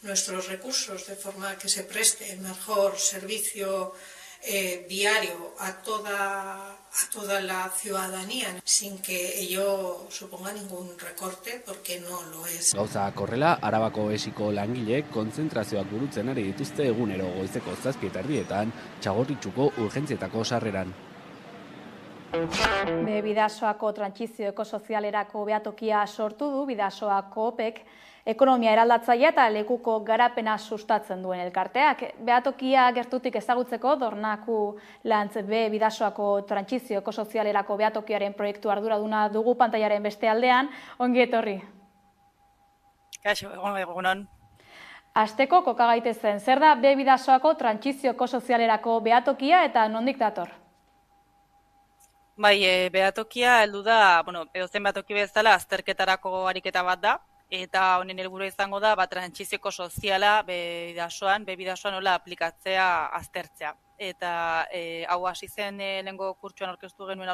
nuestros recursos de forma que se preste el mejor servicio diario a toda la ciudadanía sin que ello suponga ningún recorte porque no lo es. Gauza korrela, Arabako esiko langileek kontzentrazioak burutzen ari dituzte egunero goizeko 7:00 Txagorritxuko urgentzietako sarreran. Bidasoako trantsizio ekosozialerako behatokia sortu du Bidasoako OPEK ekonomia eraldatzailea eta lekuko garapena sustatzen duen elkarteak. Behatokia gertutik ezagutzeko Dornaku Lantz B Bidasoako trantsizio ekosozialerako behatokiaren proiektu arduraduna dugu pantailaren beste aldean. Ongi etorri. Kaixo, egunon. Asteko koka gaitezen, zer da B Bidasoako trantsizio ekosozialerako behatokia eta nondik dator? Bai, behatokia heldu da, edozein behatoki bezala azterketarako ariketa bat da, Eta honen helburua izango da, trantsizioko soziala bebidasoan nola aplikatzea aztertzea. Eta hau hasi zen lehengo kurtsuan aurkeztu genuen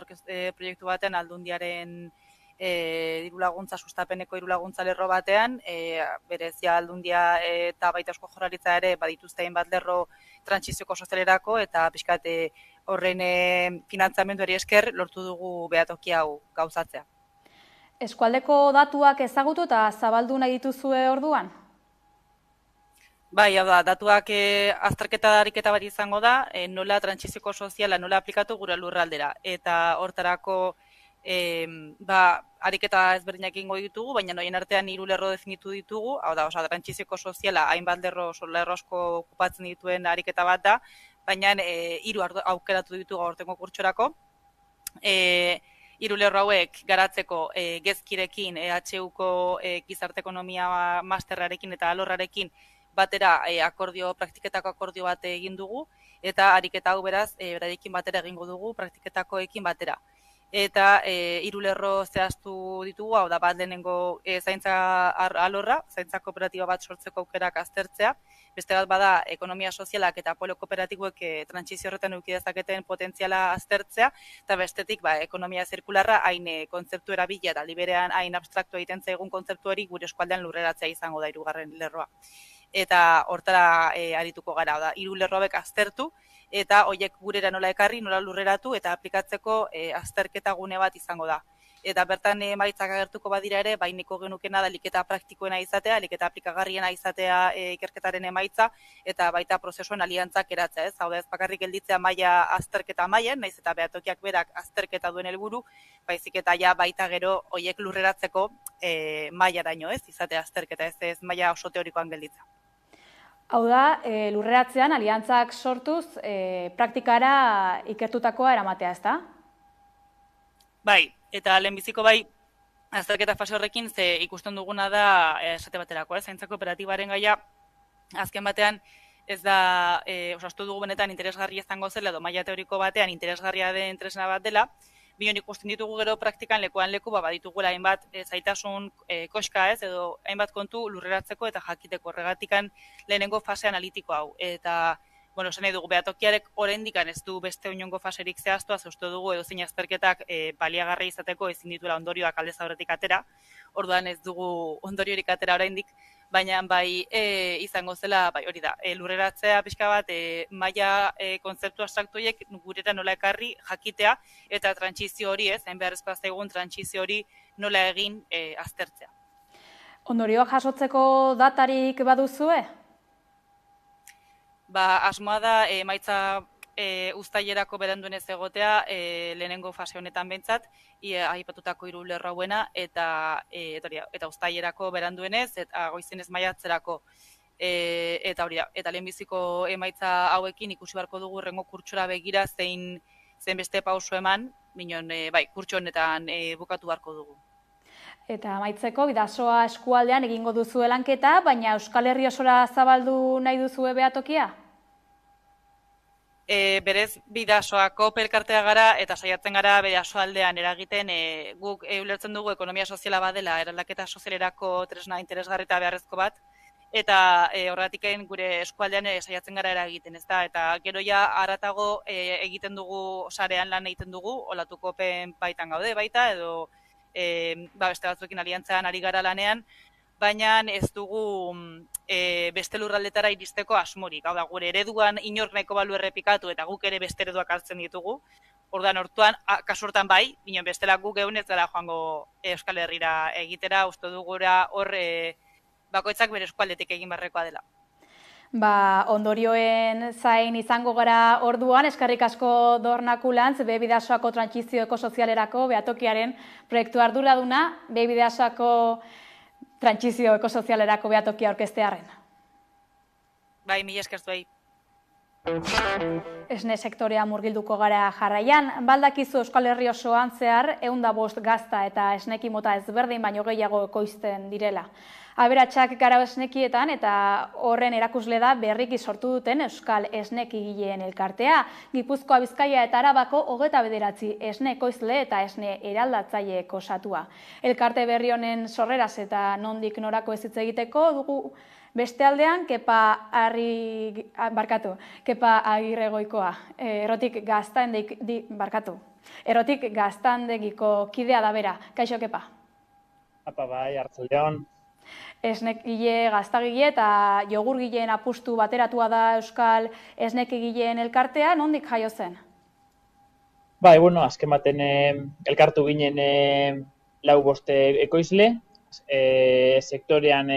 proiektu batean Aldundiaren dirulaguntza, sustapeneko dirulaguntza lerro batean, berezia Aldundia eta baita Eusko Jaurlaritza ere badituzte hainbat lerro trantsizioko sozialerako, eta pixkat horren finantzamenduari esker lortu dugu behatoki hau gauzatzea. Eskualdeko datuak ezagutu eta zabaldu nahi dituzue orduan? Bai, hau da, datuak azterketa ariketa bat izango da, nola trantsizioko soziala nola aplikatu gure lurraldera. Eta hortarako ariketa ezberdinak egingo ditugu, baina noien artean 3 lerro definitu ditugu, hau da, trantsizioko soziala hainbat lerro asko okupatzen dituen ariketa bat da, baina 3 aukeratu ditugu aurtengo kurtsorako. 3 lerro hauek garatzeko gezkirekin, EHUko gizarte ekonomia masterrarekin eta alorrarekin batera praktiketako akordio bat egin dugu, eta ariketa hau beraz, berarekin batera egingo dugu praktiketakoekin batera. Eta 3 lerro zehaztu ditugu, hau da bat lehenengo zaintza alorra, zaintza kooperatiba bat sortzeko aukerak aztertzea, beste bat bada ekonomia sozialak eta polo kooperatiboek trantsizio horretan eduki dezaketen potentziala aztertzea, eta bestetik ekonomia zirkularra hain kontzeptu erabila eta liberean hain abstraktu egiten zaigun kontzeptu hori gure eskualdean lurreratzea izango da 3. lerroa. Eta hortara arituko gara, da 3 lerroak aztertu, eta horiek gurera nola ekarri, nola lurreratu, eta aplikatzeko azterketa gune bat izango da. Eta bertan emaitzak agertuko badira ere, bainiko genukena da liketa praktikoena izatea, liketa aplikagarriena izatea ikerketaren emaitza, eta baita prozesuen aliantzak eratzea, ez? Hau da, ez bakarrik gelditzea maila azterketa mailan, naiz eta behatokiak berak azterketa duen helburu, baizik eta ja baita gero horiek lurreratzeko mailaraino, ez? Izatea azterketa, ez maila oso teorikoan gelditza. Hau da, lurreratzean aliantzak sortuz praktikara ikertutakoa eramatea, ezta? Bai, eta lehenbiziko bai, azterketa fase horrekin ze ikusten duguna da esate baterako, zaintza kooperatibaren gaia azken batean ez da, osastu dugu benetan interesgarria izango zela edo maila teoriko batean interesgarria den tresna bat dela, bion ikusten ditugu gero praktikan lekuan leku baditugula hainbat zaitasun koska ez edo hainbat kontu lurreratzeko eta jakiteko horregatikan lehenengo fase analitiko hau. Eta esan nahi dugu, behatokiarek oraindik ez du beste inongo faserik zehaztu, uste dugu edozein azterketak baliagarri izateko ezin dituela ondorioak aldez aurretik atera, orduan ez dugu ondoriorik atera oraindik, baina bai izango zela, bai hori da, lurreratzea pixka bat, maila kontzeptu abstraktuiek gurera nola ekarri jakitea, eta trantsizio hori ez, hain beharrezkoa zaigun trantsizio hori nola egin aztertzea. Ondorioak jasotzeko datarik baduzue? Asmoa da, emaitza uztailerako beranduenez egotea, lehenengo fase honetan behintzat, aipatutako 3 lerro hauena, eta uztailerako beranduenez, eta goizenez maiatzerako. Eta hori da, eta lehenbiziko emaitza hauekin ikusi beharko dugu hurrengo kurtsora begira zein beste pauso eman, minon, kurtso honetan bukatu beharko dugu. Eta amaitzeko, Bidasoa eskualdean egingo duzue lanketa, baina Euskal Herri osora zabaldu nahi duzue behatokia? Berez, Bidasoako elkartea gara eta saiatzen gara Bidasoa aldean eragiten guk ulertzen dugu ekonomia soziala badela eraldaketa sozialerako tresna interesgarri eta beharrezko bat, eta horretik gure eskualdean saiatzen gara eragiten, ezta? Eta gero ja haratago egiten dugu, sarean lan egiten dugu, olatuko pen baitan gaude baita, edo beste batzuekin aliantzean ari gara lanean, baina ez dugu beste lurraldetara iristeko asmorik. Hau da, gure ereduan inork nahiko balu errepikatu eta guk ere beste ereduak hartzen ditugu. Orduan, hortuan, kasu hortan bai, binon bestela guk egun ez gara joango Euskal Herrira egitera, uste dugura hor bakoitzak bere eskualdetik egin beharrekoa dela. Ondorioen zain izango gara orduan, eskerrik asko Dornakulantz, Bidasoako trantsizio ekosozialerako behatokiaren proiektu arduraduna, Bidasoako trantsizio ekosozialerako behatokia aurkeztearren. Bai, mila esker zuei. Esne sektorea murgilduko gara jarraian, baldakizu Euskal Herri osoan zehar 105 gazta eta esneki mota ezberdin baino gehiago ekoizten direla. Aberatsak gara esnekietan eta horren erakusle da berriki sortu duten Euskal Esnekigileen elkartea. Gipuzkoa, Bizkaia eta Arabako 29 esne ekoizle eta esne eraldatzaile osatua. Elkarte berri honen sorreraz eta nondik norako ez hitz egiteko dugu beste aldean Kepa Agirregoikoa, Errotik Gaztandegiko kidea da bera. Kaixo, Kepa? Apa, bai, hartzaleon. Esnekigile, gaztagile eta jogurgileen apustu bateratua da Euskal Esnekigileen elkartea, nondik jaio zen? Bai, bueno, azken baten elkartu ginen 4-5 ekoizle, sektorean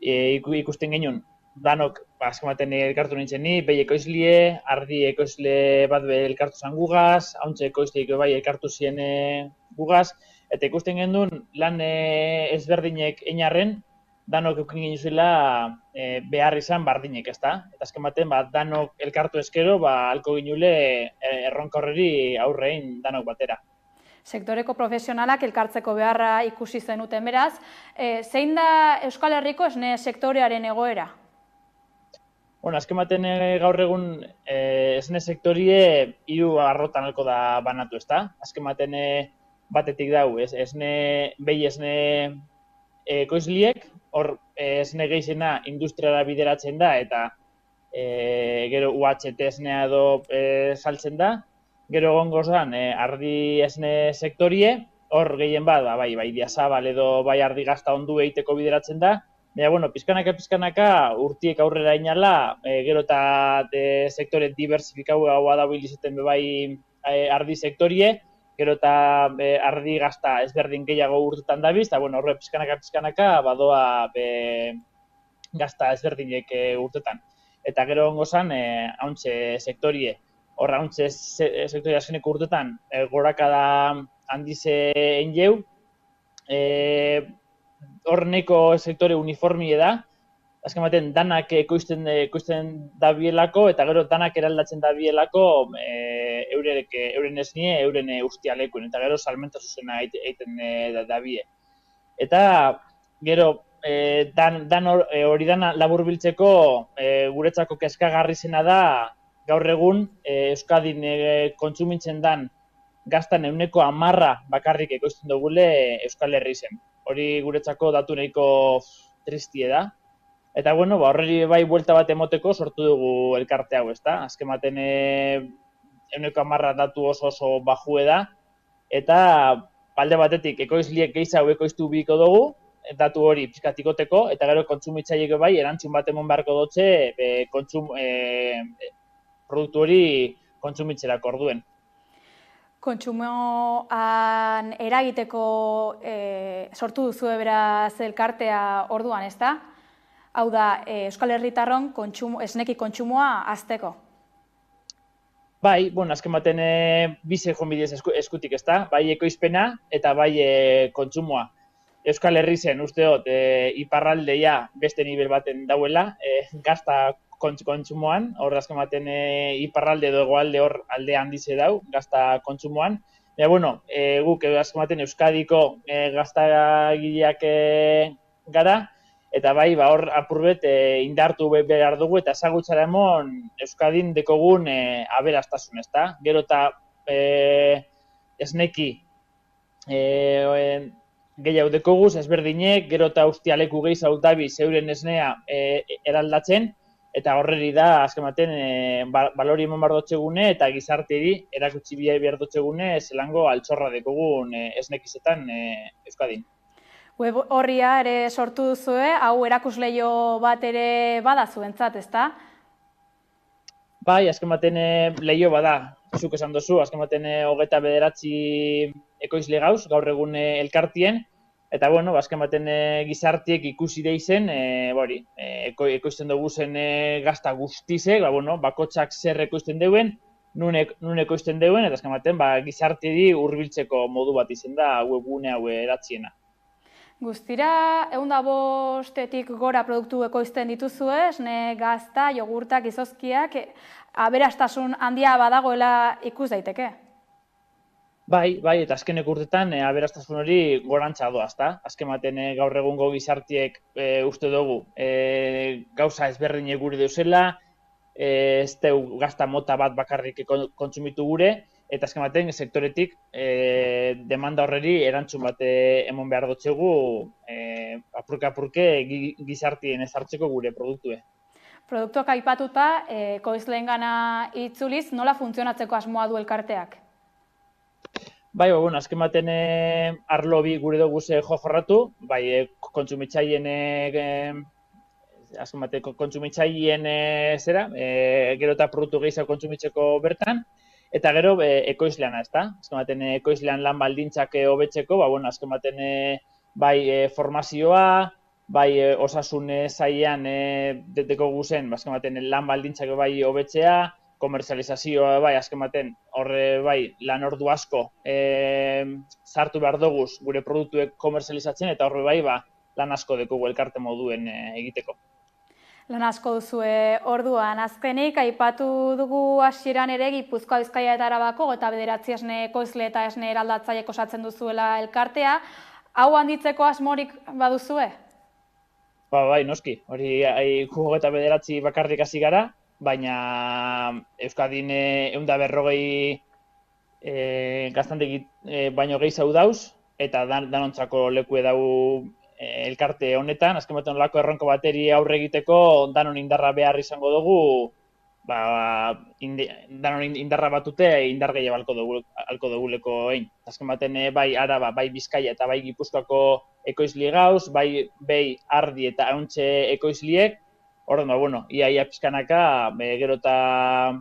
ikusten genuen, danok, azken baten elkartu nintzen ni, behi ekoizlie, ardi ekoizle bat elkartu zen gugaz, hauntze ekoizleik bai elkartu zien gugaz, eta ikusten genuen lan ezberdinek einarren, danok eukin genuzuela behar izan bardinek, ezta? Eta azken baten, danok elkartu eskero, halko ginule erronka horreri aurrein danok batera. Sektoreko profesionalak elkartzeko beharra ikusi zenuten beraz. Zein da Euskal Herriko esne sektorearen egoera? Bueno, azken baten gaur egun esne sektorie 3 arlotan halko da banatu, ezta? Azken baten batetik dau, behi esne ekoizliek, hor esne gehiena industriara bideratzen da eta gero UHT esnea edo saltzen da. Gero egongo zen ardi esne sektorie, hor gehien bat, bai diazabal edo bai ardi gazta ondu egiteko bideratzen da. Baina, bueno, pizkanaka urtiek aurrera inala, gero eta sektore diversifikauagoa da bilizeten bai ardi sektorie, gero eta ardi gazta ezberdin gehiago urtetan dabiz, eta bueno, horre pizkanaka badoa gazta ezberdinek urtetan. Eta gero egongo zen hauntze sektorie. Horra, hauntze sektoria azkeneko urtetan gorakada handize engeu. Hor neko sektore uniformie da. Azken baten, danak ekoizten dabielako eta gero danak eraldatzen dabielako euren esnie, euren ustialekuen. Eta gero salmenta zuzena egiten dabie. Eta gero hori dana laburbiltzeko guretzako kezkagarri zena da gaur egun Euskadin kontsumitzen dan gaztan 10% bakarrik ekoizten dugule Euskal Herri zen. Hori guretzako datu nahiko tristie da. Eta bueno, horreri bai buelta bat emoteko sortu dugu elkarte hau, ezta? Azken baten 10% datu oso bajue da. Eta alde batetik ekoizliek gehiago ekoiztu biko dugu, datu hori pizkatikoteko, eta gero kontsumitzaileek bai erantzun bat emon beharko dutze produktu hori kontsumitzerako orduen. Kontsumoan eragiteko sortu duzue beraz elkartea orduan, ezta? Hau da, Euskal Herritarron esneki kontsumoa hazteko. Bai, bueno, azken baten bize jonbidez eskutik, ezta? Bai ekoizpena eta bai kontsumoa. Euskal Herri zen, usteot, iparraldeia beste nivel baten dauela, gazta kontsumoan, hor azken baten iparralde edo egoalde hor alde handize dau, gazta kontsumoan. Baina, bueno, guk azken baten Euskadiko gaztagileak gara, eta bai, hor apurbet indartu behar dugu eta ezagutzara emon Euskadin dekogun aberastasun, ezta? Gero eta esneki gehiago dekoguz, ezberdinek, gero eta ustialeku gehiago dabi zeuren esnea eraldatzen, eta horreri da, azken baten, balori emon behar dutxegune eta gizarteri erakutsi behar dutxegune zelango altxorra dekogun esnekizetan Euskadin. Web horria ere sortu duzue, hau erakusleio bat ere bada zuentzat, ezta? Bai, azken baten leio bada, zuk esan duzu, azken baten 29 ekoizle gauz, gaur egun elkartien, eta bueno, azken baten gizartiek ikusi deizen, ekoizten dugu zen gazta guztizek, bakotxak zer ekoizten deuen, nun ekoizten deuen, eta azken baten gizartiedi hurbiltzeko modu bat izen da webgune hau eratziena. Guztira, 105 gora produktu ekoizten dituzue, esne, gazta, jogurtak, izozkiak, aberastasun handia badagoela ikus daiteke. Bai, eta azkeneko urtetan aberastasun hori gorantza doa, ezta? Azken baten gaur egungo gizartiek uste dugu gauza ezberdinek gure deuzela, ez dugu gazta mota bat bakarrik kontsumitu gure, eta azken baten sektoretik demanda horreri erantzun bat emon behar dutxegu apurke gizartien ezartzeko gure produktue. Produktuak aipatuta, ekoizleen gana itzuliz, nola funtzionatzeko asmoa du elkarteak? Bai, azken baten arlo bi gure dugu jorratu, bai, kontsumitzaileen azken baten kontsumitzaileen zera, gero eta produktu gehiago kontsumitzeko bertan, eta gero ekoizleana, ezta? Azken baten ekoizlean lan baldintzak hobetzeko, azken baten bai formazioa, bai osasun zailean deteko guzen, azken baten lan baldintzak bai hobetzea, komerzializazioa bai, azken baten, horre bai, lan ordu asko sartu behar duguz gure produktuek komerzializatzen, eta horre bai, lan asko dekogu elkarte moduen egiteko. Lan asko duzue orduan, azkenik, aipatu dugu hasieran ere Gipuzkoa, Bizkaia eta Arabako, eta 9 esne ekoizle eta esne eraldatzaiek osatzen duzuela elkartea, hau handitzeko asmorik baduzue? Bai, noski, hori 9 bakarrik hasi gara, baina Euskadin 140 gaztandegi baino gehiago dauz, eta danontzako lekue dau elkarte honetan, azken batean olako erronko bateri aurre egiteko danon indarra behar izango dugu, danon indarra batute indar gehiago alko duguleko egin. Azken baten bai Araba, bai Bizkaia eta bai Gipuzkoako ekoizli gauz, bai Ardi eta Auntxe ekoizliek, orduan, ia pizkanaka, gero eta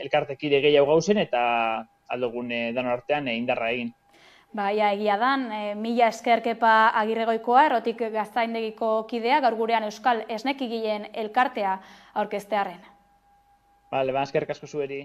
elkartekide gehiago gauzen eta aldogun danon artean indarra egin. Egia dan, mila esker Kepa Agirregoikoa, Errotik Gaztaindegiko kidea, gaur gurean Euskal Esnekigileen elkartea aurkeztearren. Eskerrik asko zueri.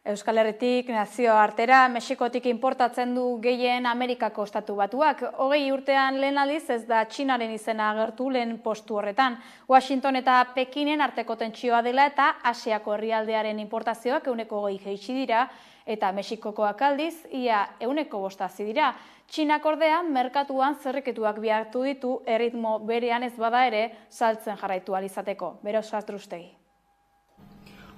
Euskal Herritik nazioartera, Mexikotik importatzen du gehien Amerikako Estatu Batuak. 20 urtean lehen aldiz ez da Txinaren izena agertu lehen postu horretan. Washington eta Pekinen arteko tentsioa dela eta Asiako herrialdearen importazioak 120 jaitsi dira, eta Mexikokoak aldiz, ia 105 hazi dira. Txinak ordea, merkatuan zerriketuak bihartu ditu, erritmo berean ez bada ere, saltzen jarraitu alizateko. Beroz Astrustegi.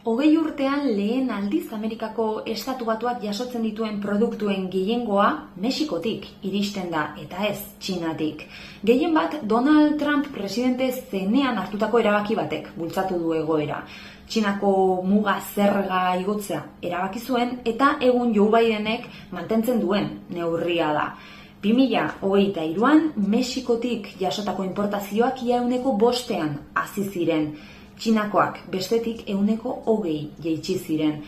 20 urtean lehen aldiz Amerikako Estatu Batuak jasotzen dituen produktuen gehiengoa Mexikotik iristen da, eta ez Txinatik. Gehien bat, Donald Trump presidente zenean hartutako erabaki batek bultzatu du egoera. Txinako muga zerga igotzea erabaki zuen, eta egun Joe Bidenek mantentzen duen neurria da. 2023an Mexikotik jasotako importazioak ia 105 hazi ziren. Txinakoak bestetik 120 jaitsi ziren.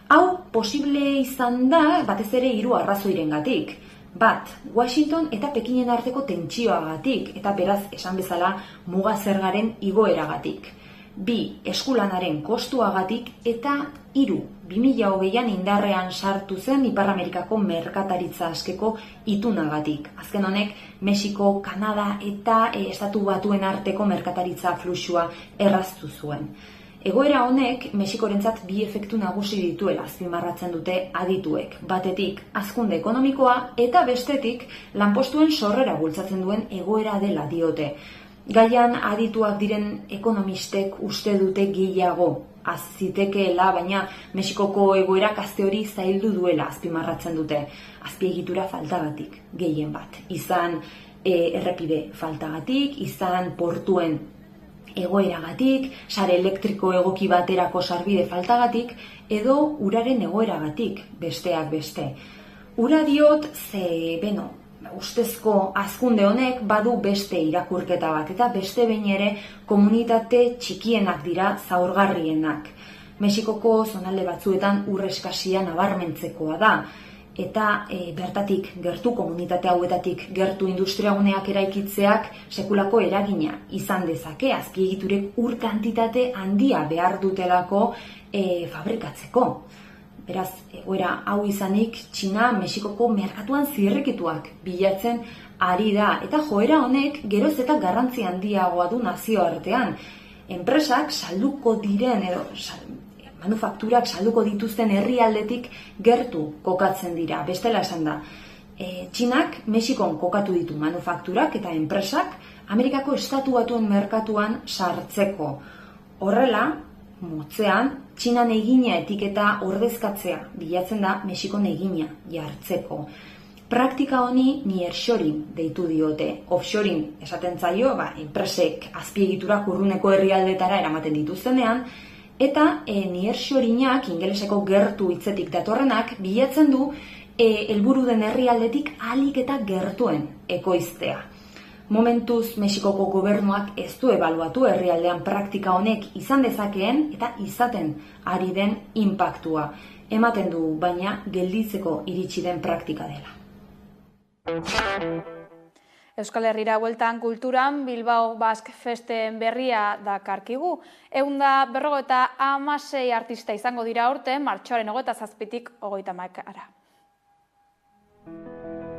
Hau posible izan da batez ere 3 arrazoirengatik. Bat, Washington eta Pekinen arteko tentsioagatik, eta beraz esan bezala muga zergaren igoeragatik. 2, eskulanaren kostuagatik, eta 3, 2020an indarrean sartu zen Ipar Amerikako merkataritza askeko itunagatik. Azken honek, Mexiko, Kanada eta Estatu Batuen arteko merkataritza fluxua erraztu zuen. Egoera honek Mexikorentzat 2 efektu nagusi dituela azpimarratzen dute adituek. Batetik, hazkunde ekonomikoa eta bestetik, lanpostuen sorrera bultzatzen duen egoera dela diote. Gaian adituak diren ekonomistek uste dute gehiago azitekeela, baina Mexikoko egoerak azte hori zaildu duela azpimarratzen dute. Azpiegitura faltagatik gehien bat. Izan errepide faltagatik, izan portuen egoeragatik, sare elektriko egoki baterako sarbide faltagatik, edo uraren egoeragatik besteak beste. Ura diot ustezko hazkunde honek badu beste irakurketa bat, eta beste behin ere komunitate txikienak dira zaurgarrienak. Mexikoko zonalde batzuetan ur eskasia nabarmentzekoa da, eta bertatik gertu komunitate hauetatik gertu industriaguneak eraikitzeak sekulako eragina izan dezake, azpiegiturek ur kantitate handia behar dutelako fabrikatzeko. Beraz, egoera hau izanik, Txina Mexikoko merkatuan zirrikituak bilatzen ari da, eta joera honek geroz eta garrantzi handiagoa du nazioartean. Enpresak salduko diren edo manufakturak salduko dituzten herrialdetik gertu kokatzen dira. Bestela esan da, Txinak Mexikon kokatu ditu manufakturak eta enpresak Amerikako Estatu Batuen merkatuan sartzeko. Horrela, motzean, Txinan egina etiketa ordezkatzea bilatzen da Mexikon egina jartzeko. Praktika honi nearshoring deitu diote. Offshoring esaten zaio, enpresek azpiegiturak urruneko herrialdetara eramaten dituztenean, eta nearshoringak, ingeleseko gertu hitzetik datorrenak, bilatzen du helburu den herrialdetik ahalik eta gertuen ekoiztea. Momentuz Mexikoko gobernuak ez du ebaluatu herrialdean praktika honek izan dezakeen eta izaten ari den inpaktua. Ematen du, baina gelditzeko iritsi den praktika dela. Euskal Herrira bueltan kulturan Bilbao Basque Festen berria dakarkigu. 156 artista izango dira aurten, martxoaren 27-tik 30-ara.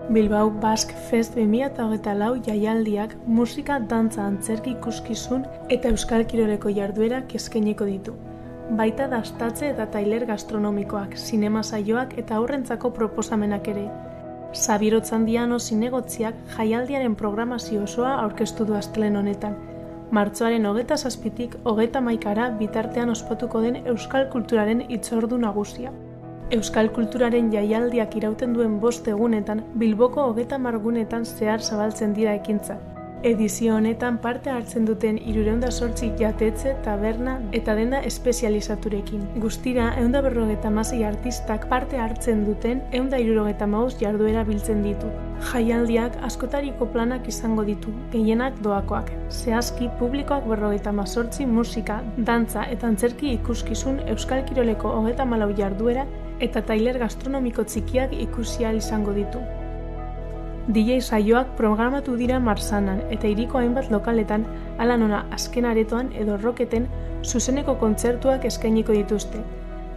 Bilbao Basque Fest 2024 jaialdiak musika, dantza, antzerki ikuskizun eta euskal kiroleko jarduerak eskainiko ditu. Baita dastatze eta tailer gastronomikoak, sinema saioak eta aurrentzako proposamenak ere. Xabier Otxandiano zinegotziak jaialdiaren programazio osoa aurkeztu du astelehen honetan. Martxoaren 27-tik 30-ara bitartean ospatuko den euskal kulturaren hitzordu nagusia. Euskal kulturaren jaialdiak irauten duen 5 egunetan, Bilboko 30 gunetan zehar zabaltzen dira ekintzak. Edizio honetan parte hartzen duten 308 jatetxe, taberna eta denda espezializaturekin. Guztira, 156 artistak parte hartzen duten 175 jarduera biltzen ditu. Jaialdiak askotariko planak izango ditu, gehienak doakoak. Zehazki, publikoak 58 musika, dantza eta antzerki ikuskizun euskal kiroleko 34 jarduera eta tailer gastronomiko txikiak ikusi ahal izango ditu. DJ saioak programatu dira Marsanan eta hiriko hainbat lokaletan, hala nola azken aretoan edo roketen zuzeneko kontzertuak eskainiko dituzte.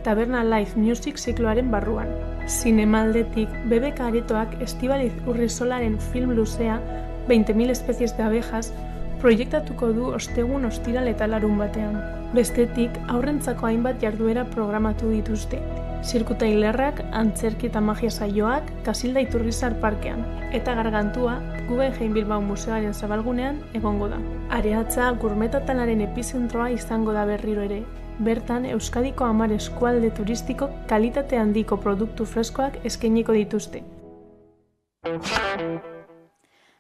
Taberna Live Music zikloaren barruan. Zinemaldetik, BBK aretoak Estibaliz Urrizolaren film luzea 20.000 especies de abejas proiektatuko du ostegun, ostiral eta larun batean. Bestetik, aurrentzako hainbat jarduera programatu dituzte. Zirkutailerrak, antzerki eta magia saioak, Kasilda Iturrizar parkean, eta Gargantua, Guggenheim Bilbao museoaren zabalgunean egongo da. Areatza gurmetatalaren epizentroa izango da berriro ere. Bertan, Euskadiko 10 eskualde turistiko kalitate handiko produktu freskoak eskainiko dituzte.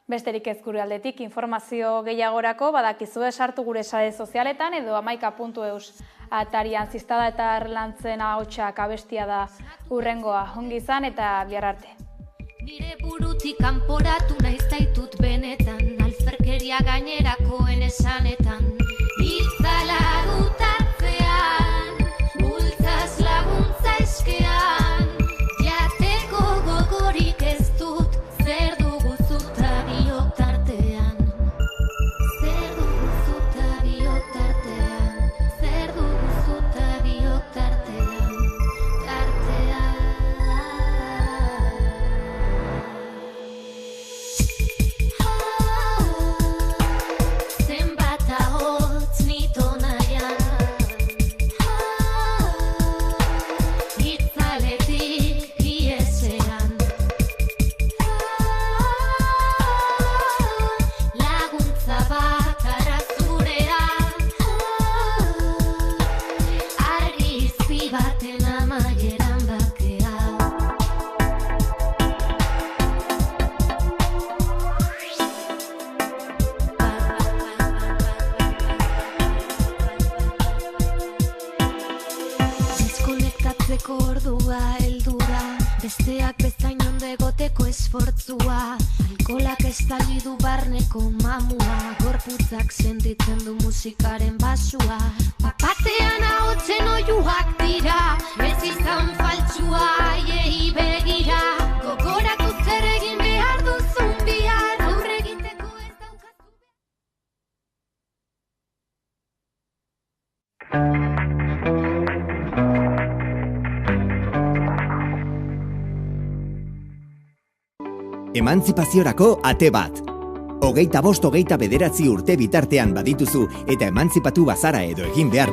Besterik ez gure aldetik, informazio gehiagorako badakizue sartu gure sare sozialetan edo 11.eus atarian. Ziztada eta Erlantzen ahotsak abestia da hurrengoa. Ongi izan eta bihar arte. Nire burutik kanporatu naiz zaitut benetan, alferkeria gainerakoen esanetan. Itzala dutartzean, bultzaz laguntza eskean, jateko gogorik ez dut, zer dugu zuta biotartean. Zer dugu zuta biotartean, zer dugu zuta biotartean, tartean. Zenbat ahotz nito nahian, itzaletik iesean, laguntza bakara zurean, argizki baten amaieran bakea. Deskonektatzeko ordua heldu da, besteak bezain ondo egoteko esfortzua, alkolak estali du barneko mamua, gorputzak sentitzen du musikaren basua. Bapatean ahotsen oihuak dira, ez izan faltsua haiei begira, gogoratu zer egin behar duzun bihar, aurre egiteko ez daukazu. emantzipaziorako ate bat. 25-29 urte bitartean badituzu eta emantzipatu bazara edo egin behar